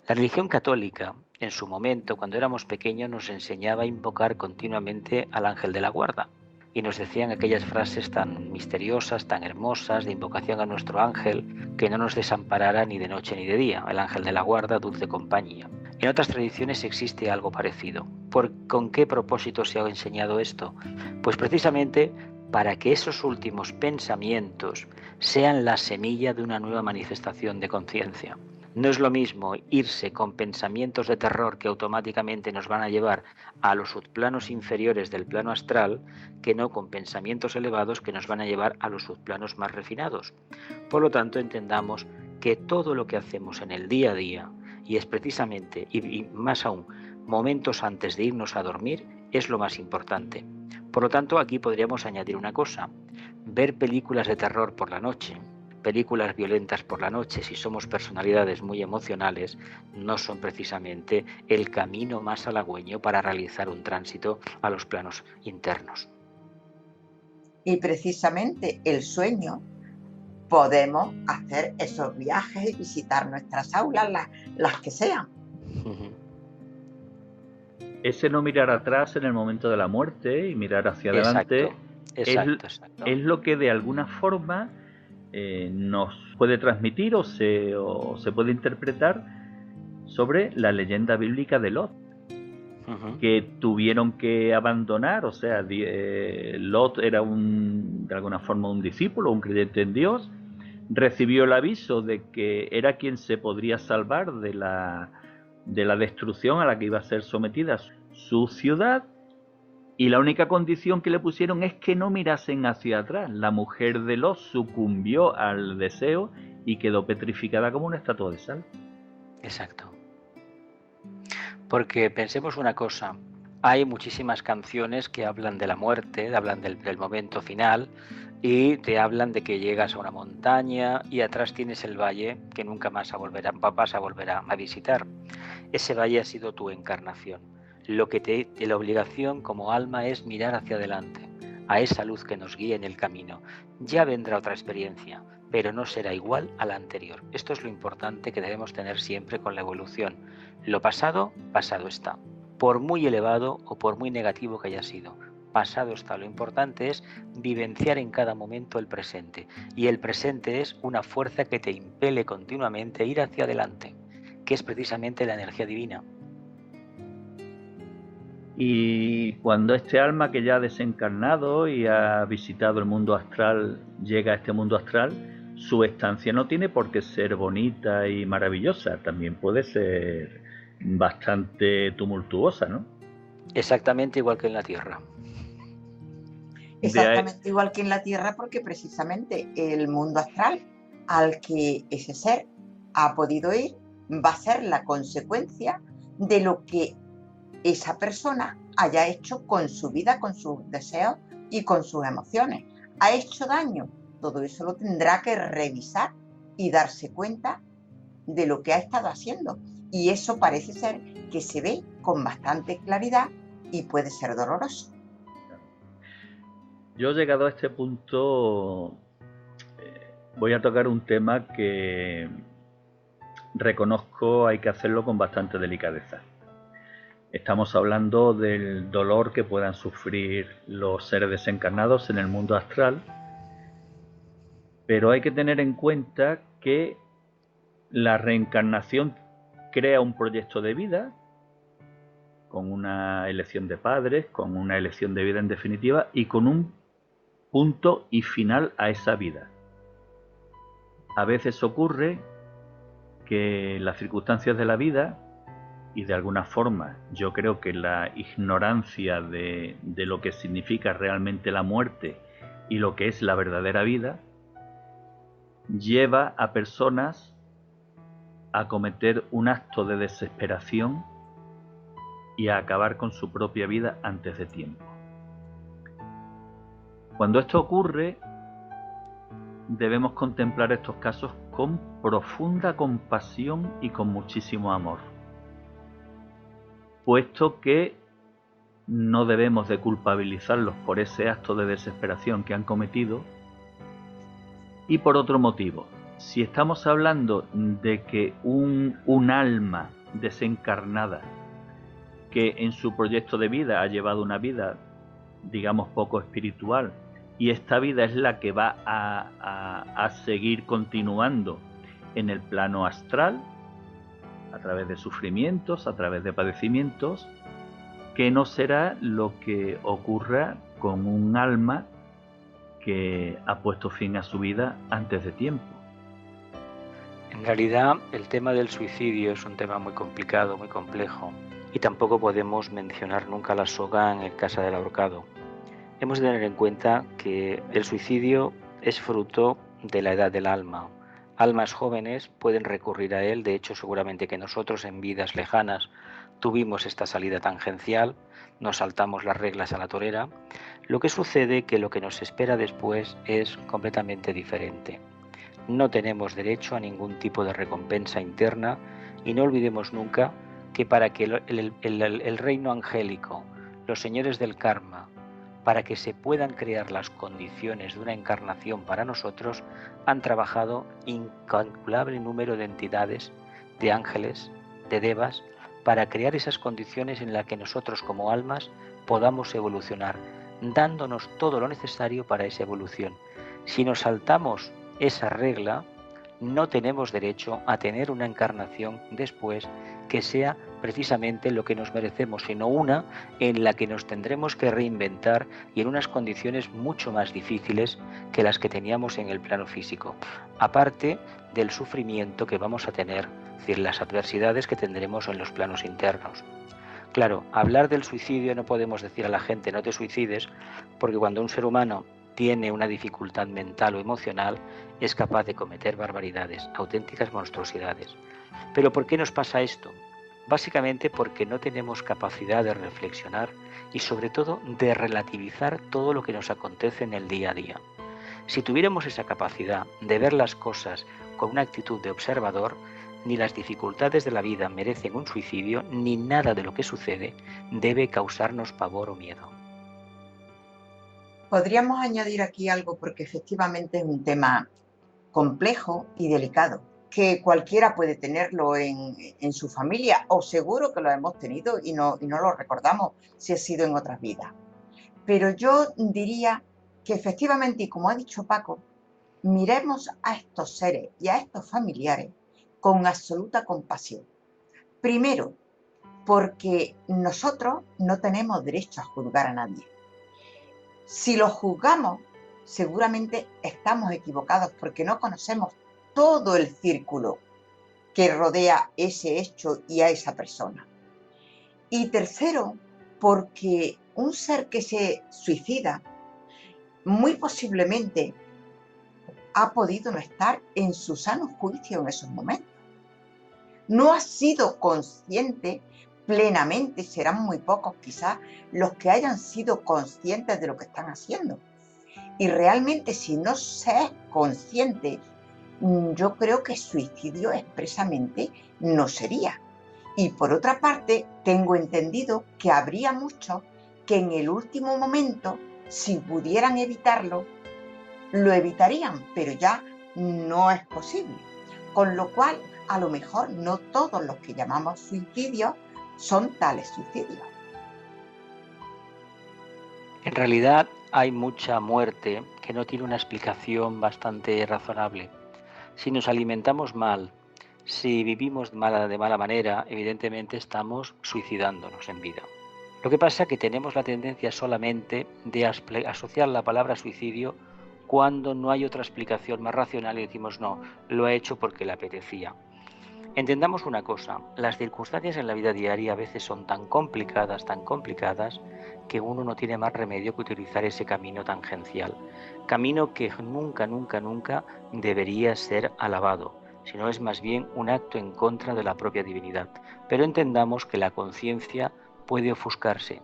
La religión católica en su momento, cuando éramos pequeños, nos enseñaba a invocar continuamente al ángel de la guarda. Y nos decían aquellas frases tan misteriosas, tan hermosas, de invocación a nuestro ángel, que no nos desamparara ni de noche ni de día, el ángel de la guarda, dulce compañía. En otras tradiciones existe algo parecido. ¿Con qué propósito se ha enseñado esto? Pues precisamente para que esos últimos pensamientos sean la semilla de una nueva manifestación de conciencia. No es lo mismo irse con pensamientos de terror que automáticamente nos van a llevar a los subplanos inferiores del plano astral, que no con pensamientos elevados que nos van a llevar a los subplanos más refinados. Por lo tanto, entendamos que todo lo que hacemos en el día a día, y es precisamente, y más aún, momentos antes de irnos a dormir, es lo más importante. Por lo tanto, aquí podríamos añadir una cosa: ver películas de terror por la noche, películas violentas por la noche, si somos personalidades muy emocionales, no son precisamente el camino más halagüeño para realizar un tránsito a los planos internos. Y precisamente el sueño, podemos hacer esos viajes y visitar nuestras aulas, las que sean. Ese no mirar atrás en el momento de la muerte y mirar hacia adelante Exacto. Es lo que de alguna forma nos puede transmitir o se puede interpretar sobre la leyenda bíblica de Lot, que tuvieron que abandonar. O sea, Lot era de alguna forma un discípulo, un creyente en Dios, recibió el aviso de que era quien se podría salvar de la destrucción a la que iba a ser sometida su ciudad, y la única condición que le pusieron es que no mirasen hacia atrás. La mujer de Lot sucumbió al deseo y quedó petrificada como una estatua de sal. Exacto. Porque pensemos una cosa: hay muchísimas canciones que hablan de la muerte, hablan del momento final, y te hablan de que llegas a una montaña y atrás tienes el valle que nunca más vas a volver a visitar. Ese valle ha sido tu encarnación. Lo que la obligación como alma es mirar hacia adelante, a esa luz que nos guía en el camino. Ya vendrá otra experiencia, pero no será igual a la anterior. Esto es lo importante que debemos tener siempre con la evolución. Lo pasado, pasado está. Por muy elevado o por muy negativo que haya sido, pasado está. Lo importante es vivenciar en cada momento el presente. Y el presente es una fuerza que te impele continuamente a ir hacia adelante, que es precisamente la energía divina. Y cuando este alma que ya ha desencarnado y ha visitado el mundo astral llega a este mundo astral, su estancia no tiene por qué ser bonita y maravillosa, también puede ser bastante tumultuosa, ¿no? Exactamente igual que en la Tierra. Exactamente igual que en la Tierra, porque precisamente el mundo astral al que ese ser ha podido ir va a ser la consecuencia de lo que esa persona haya hecho con su vida, con sus deseos y con sus emociones. ¿Ha hecho daño? Todo eso lo tendrá que revisar y darse cuenta de lo que ha estado haciendo. Y eso parece ser que se ve con bastante claridad y puede ser doloroso. Yo, llegado a este punto, voy a tocar un tema que reconozco hay que hacerlo con bastante delicadeza. Estamos hablando del dolor que puedan sufrir los seres desencarnados en el mundo astral, pero hay que tener en cuenta que la reencarnación crea un proyecto de vida, con una elección de padres, con una elección de vida en definitiva, y con un punto y final a esa vida. A veces ocurre que las circunstancias de la vida, y de alguna forma yo creo que la ignorancia de lo que significa realmente la muerte y lo que es la verdadera vida, lleva a personas a cometer un acto de desesperación y a acabar con su propia vida antes de tiempo. Cuando esto ocurre, debemos contemplar estos casos con profunda compasión y con muchísimo amor, puesto que no debemos de culpabilizarlos por ese acto de desesperación que han cometido. Y por otro motivo, si estamos hablando de que un alma desencarnada, que en su proyecto de vida ha llevado una vida, digamos, poco espiritual, y esta vida es la que va a seguir continuando en el plano astral, a través de sufrimientos, a través de padecimientos, que no será lo que ocurra con un alma que ha puesto fin a su vida antes de tiempo. En realidad, el tema del suicidio es un tema muy complicado, muy complejo, y tampoco podemos mencionar nunca la soga en el caso del ahorcado. Hemos de tener en cuenta que el suicidio es fruto de la edad del alma. Almas jóvenes pueden recurrir a él, de hecho seguramente que nosotros en vidas lejanas tuvimos esta salida tangencial, nos saltamos las reglas a la torera. Lo que sucede que lo que nos espera después es completamente diferente. No tenemos derecho a ningún tipo de recompensa interna y no olvidemos nunca que para que el reino angélico, los señores del karma, para que se puedan crear las condiciones de una encarnación para nosotros, han trabajado incalculable número de entidades, de ángeles, de devas, para crear esas condiciones en las que nosotros como almas podamos evolucionar, dándonos todo lo necesario para esa evolución. Si nos saltamos esa regla, no tenemos derecho a tener una encarnación después que sea precisamente lo que nos merecemos, sino una en la que nos tendremos que reinventar y en unas condiciones mucho más difíciles que las que teníamos en el plano físico, aparte del sufrimiento que vamos a tener, es decir, las adversidades que tendremos en los planos internos. Claro, hablar del suicidio no podemos decir a la gente no te suicides, porque cuando un ser humano tiene una dificultad mental o emocional, es capaz de cometer barbaridades, auténticas monstruosidades. ¿Pero por qué nos pasa esto? Básicamente porque no tenemos capacidad de reflexionar y sobre todo de relativizar todo lo que nos acontece en el día a día. Si tuviéramos esa capacidad de ver las cosas con una actitud de observador, ni las dificultades de la vida merecen un suicidio, ni nada de lo que sucede debe causarnos pavor o miedo. Podríamos añadir aquí algo porque efectivamente es un tema complejo y delicado, que cualquiera puede tenerlo en su familia, o seguro que lo hemos tenido y no lo recordamos si ha sido en otras vidas. Pero yo diría que efectivamente, y como ha dicho Paco, miremos a estos seres y a estos familiares con absoluta compasión. Primero, porque nosotros no tenemos derecho a juzgar a nadie. Si los juzgamos, seguramente estamos equivocados porque no conocemos todo el círculo que rodea ese hecho y a esa persona. Y tercero, porque un ser que se suicida muy posiblemente ha podido no estar en su sano juicio en esos momentos. No ha sido consciente plenamente, serán muy pocos quizás los que hayan sido conscientes de lo que están haciendo. Y realmente si no se es consciente, yo creo que suicidio expresamente no sería. Y por otra parte, tengo entendido que habría muchos que en el último momento, si pudieran evitarlo, lo evitarían, pero ya no es posible. Con lo cual, a lo mejor no todos los que llamamos suicidios son tales suicidios. En realidad hay mucha muerte que no tiene una explicación bastante razonable. Si nos alimentamos mal, si vivimos de mala manera, evidentemente estamos suicidándonos en vida. Lo que pasa es que tenemos la tendencia solamente de asociar la palabra suicidio cuando no hay otra explicación más racional y decimos no, lo ha hecho porque le apetecía. Entendamos una cosa, las circunstancias en la vida diaria a veces son tan complicadas, que uno no tiene más remedio que utilizar ese camino tangencial. Camino que nunca debería ser alabado, sino es más bien un acto en contra de la propia divinidad. Pero entendamos que la conciencia puede ofuscarse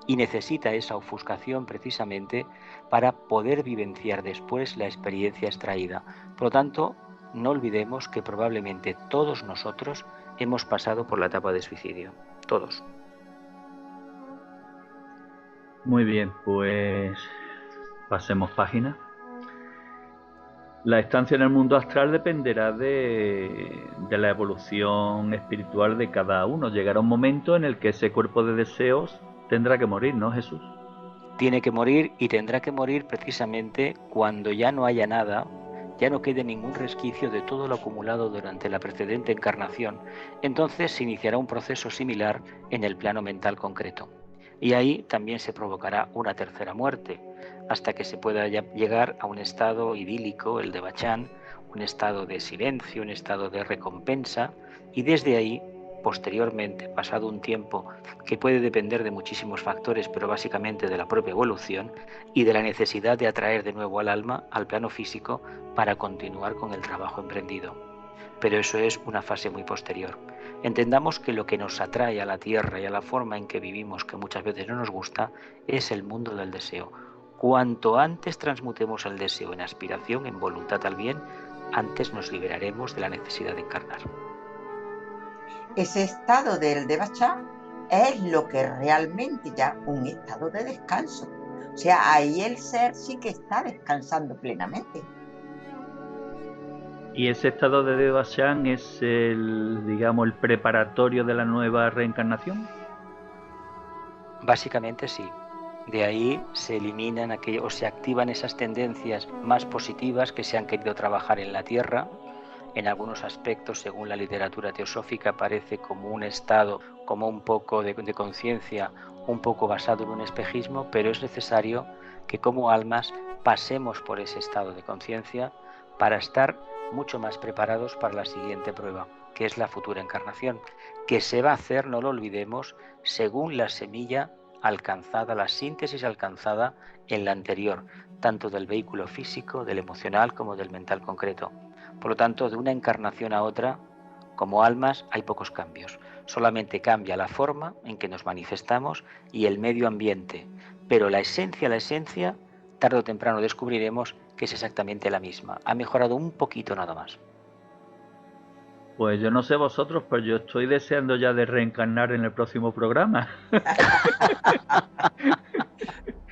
y necesita esa ofuscación precisamente para poder vivenciar después la experiencia extraída. Por lo tanto, no olvidemos que probablemente todos nosotros hemos pasado por la etapa de suicidio. Todos. Muy bien, pues pasemos página. La estancia en el mundo astral dependerá de la evolución espiritual de cada uno. Llegará un momento en el que ese cuerpo de deseos tendrá que morir, ¿no, Jesús? Tiene que morir y tendrá que morir precisamente cuando ya no haya nada, ya no quede ningún resquicio de todo lo acumulado durante la precedente encarnación. Entonces se iniciará un proceso similar en el plano mental concreto. Y ahí también se provocará una tercera muerte, hasta que se pueda llegar a un estado idílico, el de Bachán, un estado de silencio, un estado de recompensa, y desde ahí, posteriormente, pasado un tiempo que puede depender de muchísimos factores, pero básicamente de la propia evolución y de la necesidad de atraer de nuevo al alma al plano físico para continuar con el trabajo emprendido. Pero eso es una fase muy posterior. Entendamos que lo que nos atrae a la Tierra y a la forma en que vivimos, que muchas veces no nos gusta, es el mundo del deseo. Cuanto antes transmutemos el deseo en aspiración, en voluntad al bien, antes nos liberaremos de la necesidad de encarnar. Ese estado del Devachan es lo que realmente ya un estado de descanso. O sea, ahí el ser sí que está descansando plenamente. Y ese estado de Devachan es digamos, el preparatorio de la nueva reencarnación. Básicamente sí. De ahí se eliminan o se activan esas tendencias más positivas que se han querido trabajar en la Tierra. En algunos aspectos, según la literatura teosófica, parece como un estado, como un poco de conciencia, un poco basado en un espejismo, pero es necesario que como almas pasemos por ese estado de conciencia para estar mucho más preparados para la siguiente prueba, que es la futura encarnación, que se va a hacer, no lo olvidemos, según la semilla alcanzada, la síntesis alcanzada en la anterior, tanto del vehículo físico, del emocional como del mental concreto. Por lo tanto, de una encarnación a otra, como almas, hay pocos cambios. Solamente cambia la forma en que nos manifestamos y el medio ambiente. Pero la esencia, tarde o temprano descubriremos que es exactamente la misma. Ha mejorado un poquito nada más. Pues yo no sé vosotros, pero yo estoy deseando ya de reencarnar en el próximo programa.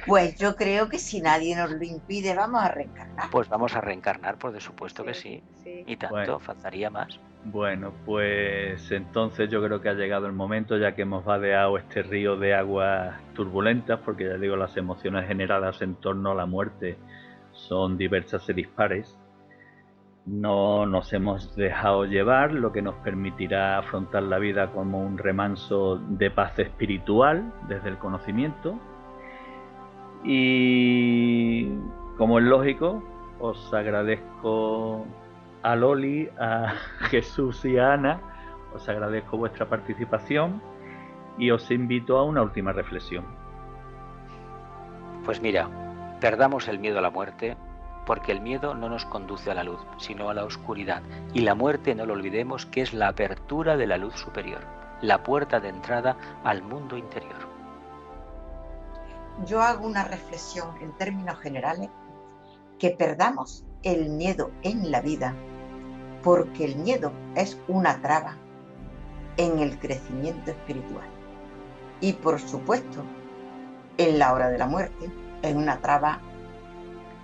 Pues yo creo que si nadie nos lo impide, vamos a reencarnar. Pues vamos a reencarnar, por supuesto que sí. Y tanto, bueno, faltaría más. Bueno, pues entonces yo creo que ha llegado el momento, ya que hemos vadeado este río de aguas turbulentas, porque ya digo, las emociones generadas en torno a la muerte son diversas y dispares. No nos hemos dejado llevar, lo que nos permitirá afrontar la vida como un remanso de paz espiritual desde el conocimiento. Y como es lógico, os agradezco a Loli, a Jesús y a Ana, os agradezco vuestra participación y os invito a una última reflexión. Pues mira, perdamos el miedo a la muerte, porque el miedo no nos conduce a la luz, sino a la oscuridad. Y la muerte, no lo olvidemos, que es la apertura de la luz superior, la puerta de entrada al mundo interior. Yo hago una reflexión en términos generales, que perdamos el miedo en la vida, porque el miedo es una traba en el crecimiento espiritual. Y por supuesto, en la hora de la muerte, es una traba,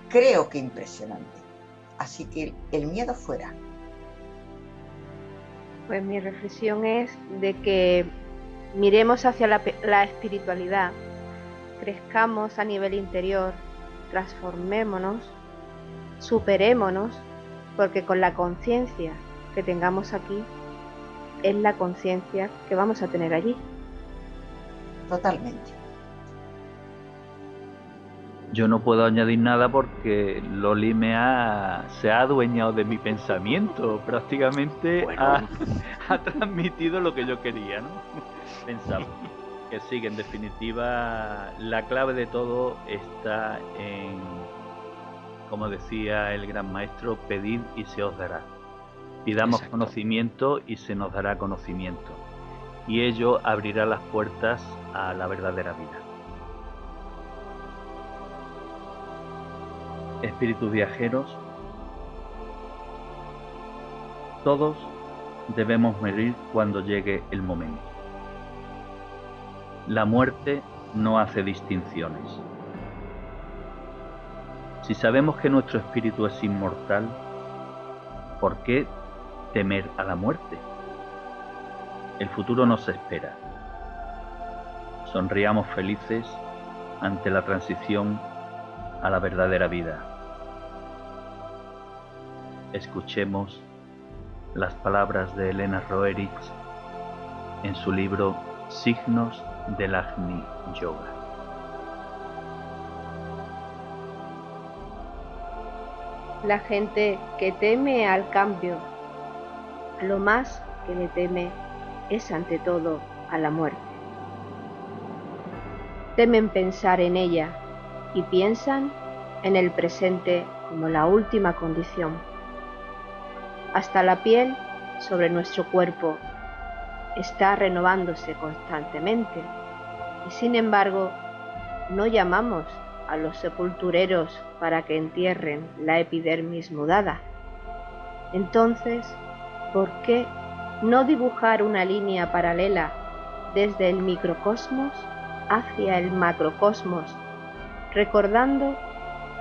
creo que impresionante. Así que el miedo fuera. Pues mi reflexión es de que miremos hacia la espiritualidad, crezcamos a nivel interior, transformémonos, superémonos, porque con la conciencia que tengamos aquí, es la conciencia que vamos a tener allí. Totalmente. Yo no puedo añadir nada porque Loli se ha adueñado de mi pensamiento, prácticamente Bueno. ha transmitido lo que yo quería, ¿no? Pensaba que sí, que en definitiva la clave de todo está en, como decía el gran maestro, pedid y se os dará. Pidamos Exacto. conocimiento y se nos dará conocimiento, y ello abrirá las puertas a la verdadera vida. Espíritus viajeros, todos debemos morir cuando llegue el momento. La muerte no hace distinciones. Si sabemos que nuestro espíritu es inmortal, ¿por qué temer a la muerte? El futuro nos espera. Sonriamos felices ante la transición a la verdadera vida. Escuchemos las palabras de Elena Roerich en su libro Signos del Agni Yoga. La gente que teme al cambio, a lo más que le teme es ante todo a la muerte. Temen pensar en ella y piensan en el presente como la última condición. Hasta la piel sobre nuestro cuerpo está renovándose constantemente y sin embargo no llamamos a los sepultureros para que entierren la epidermis mudada. Entonces, ¿por qué no dibujar una línea paralela desde el microcosmos hacia el macrocosmos, recordando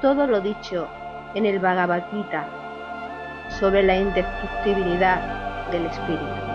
todo lo dicho en el Bhagavad Gita sobre la indestructibilidad del espíritu?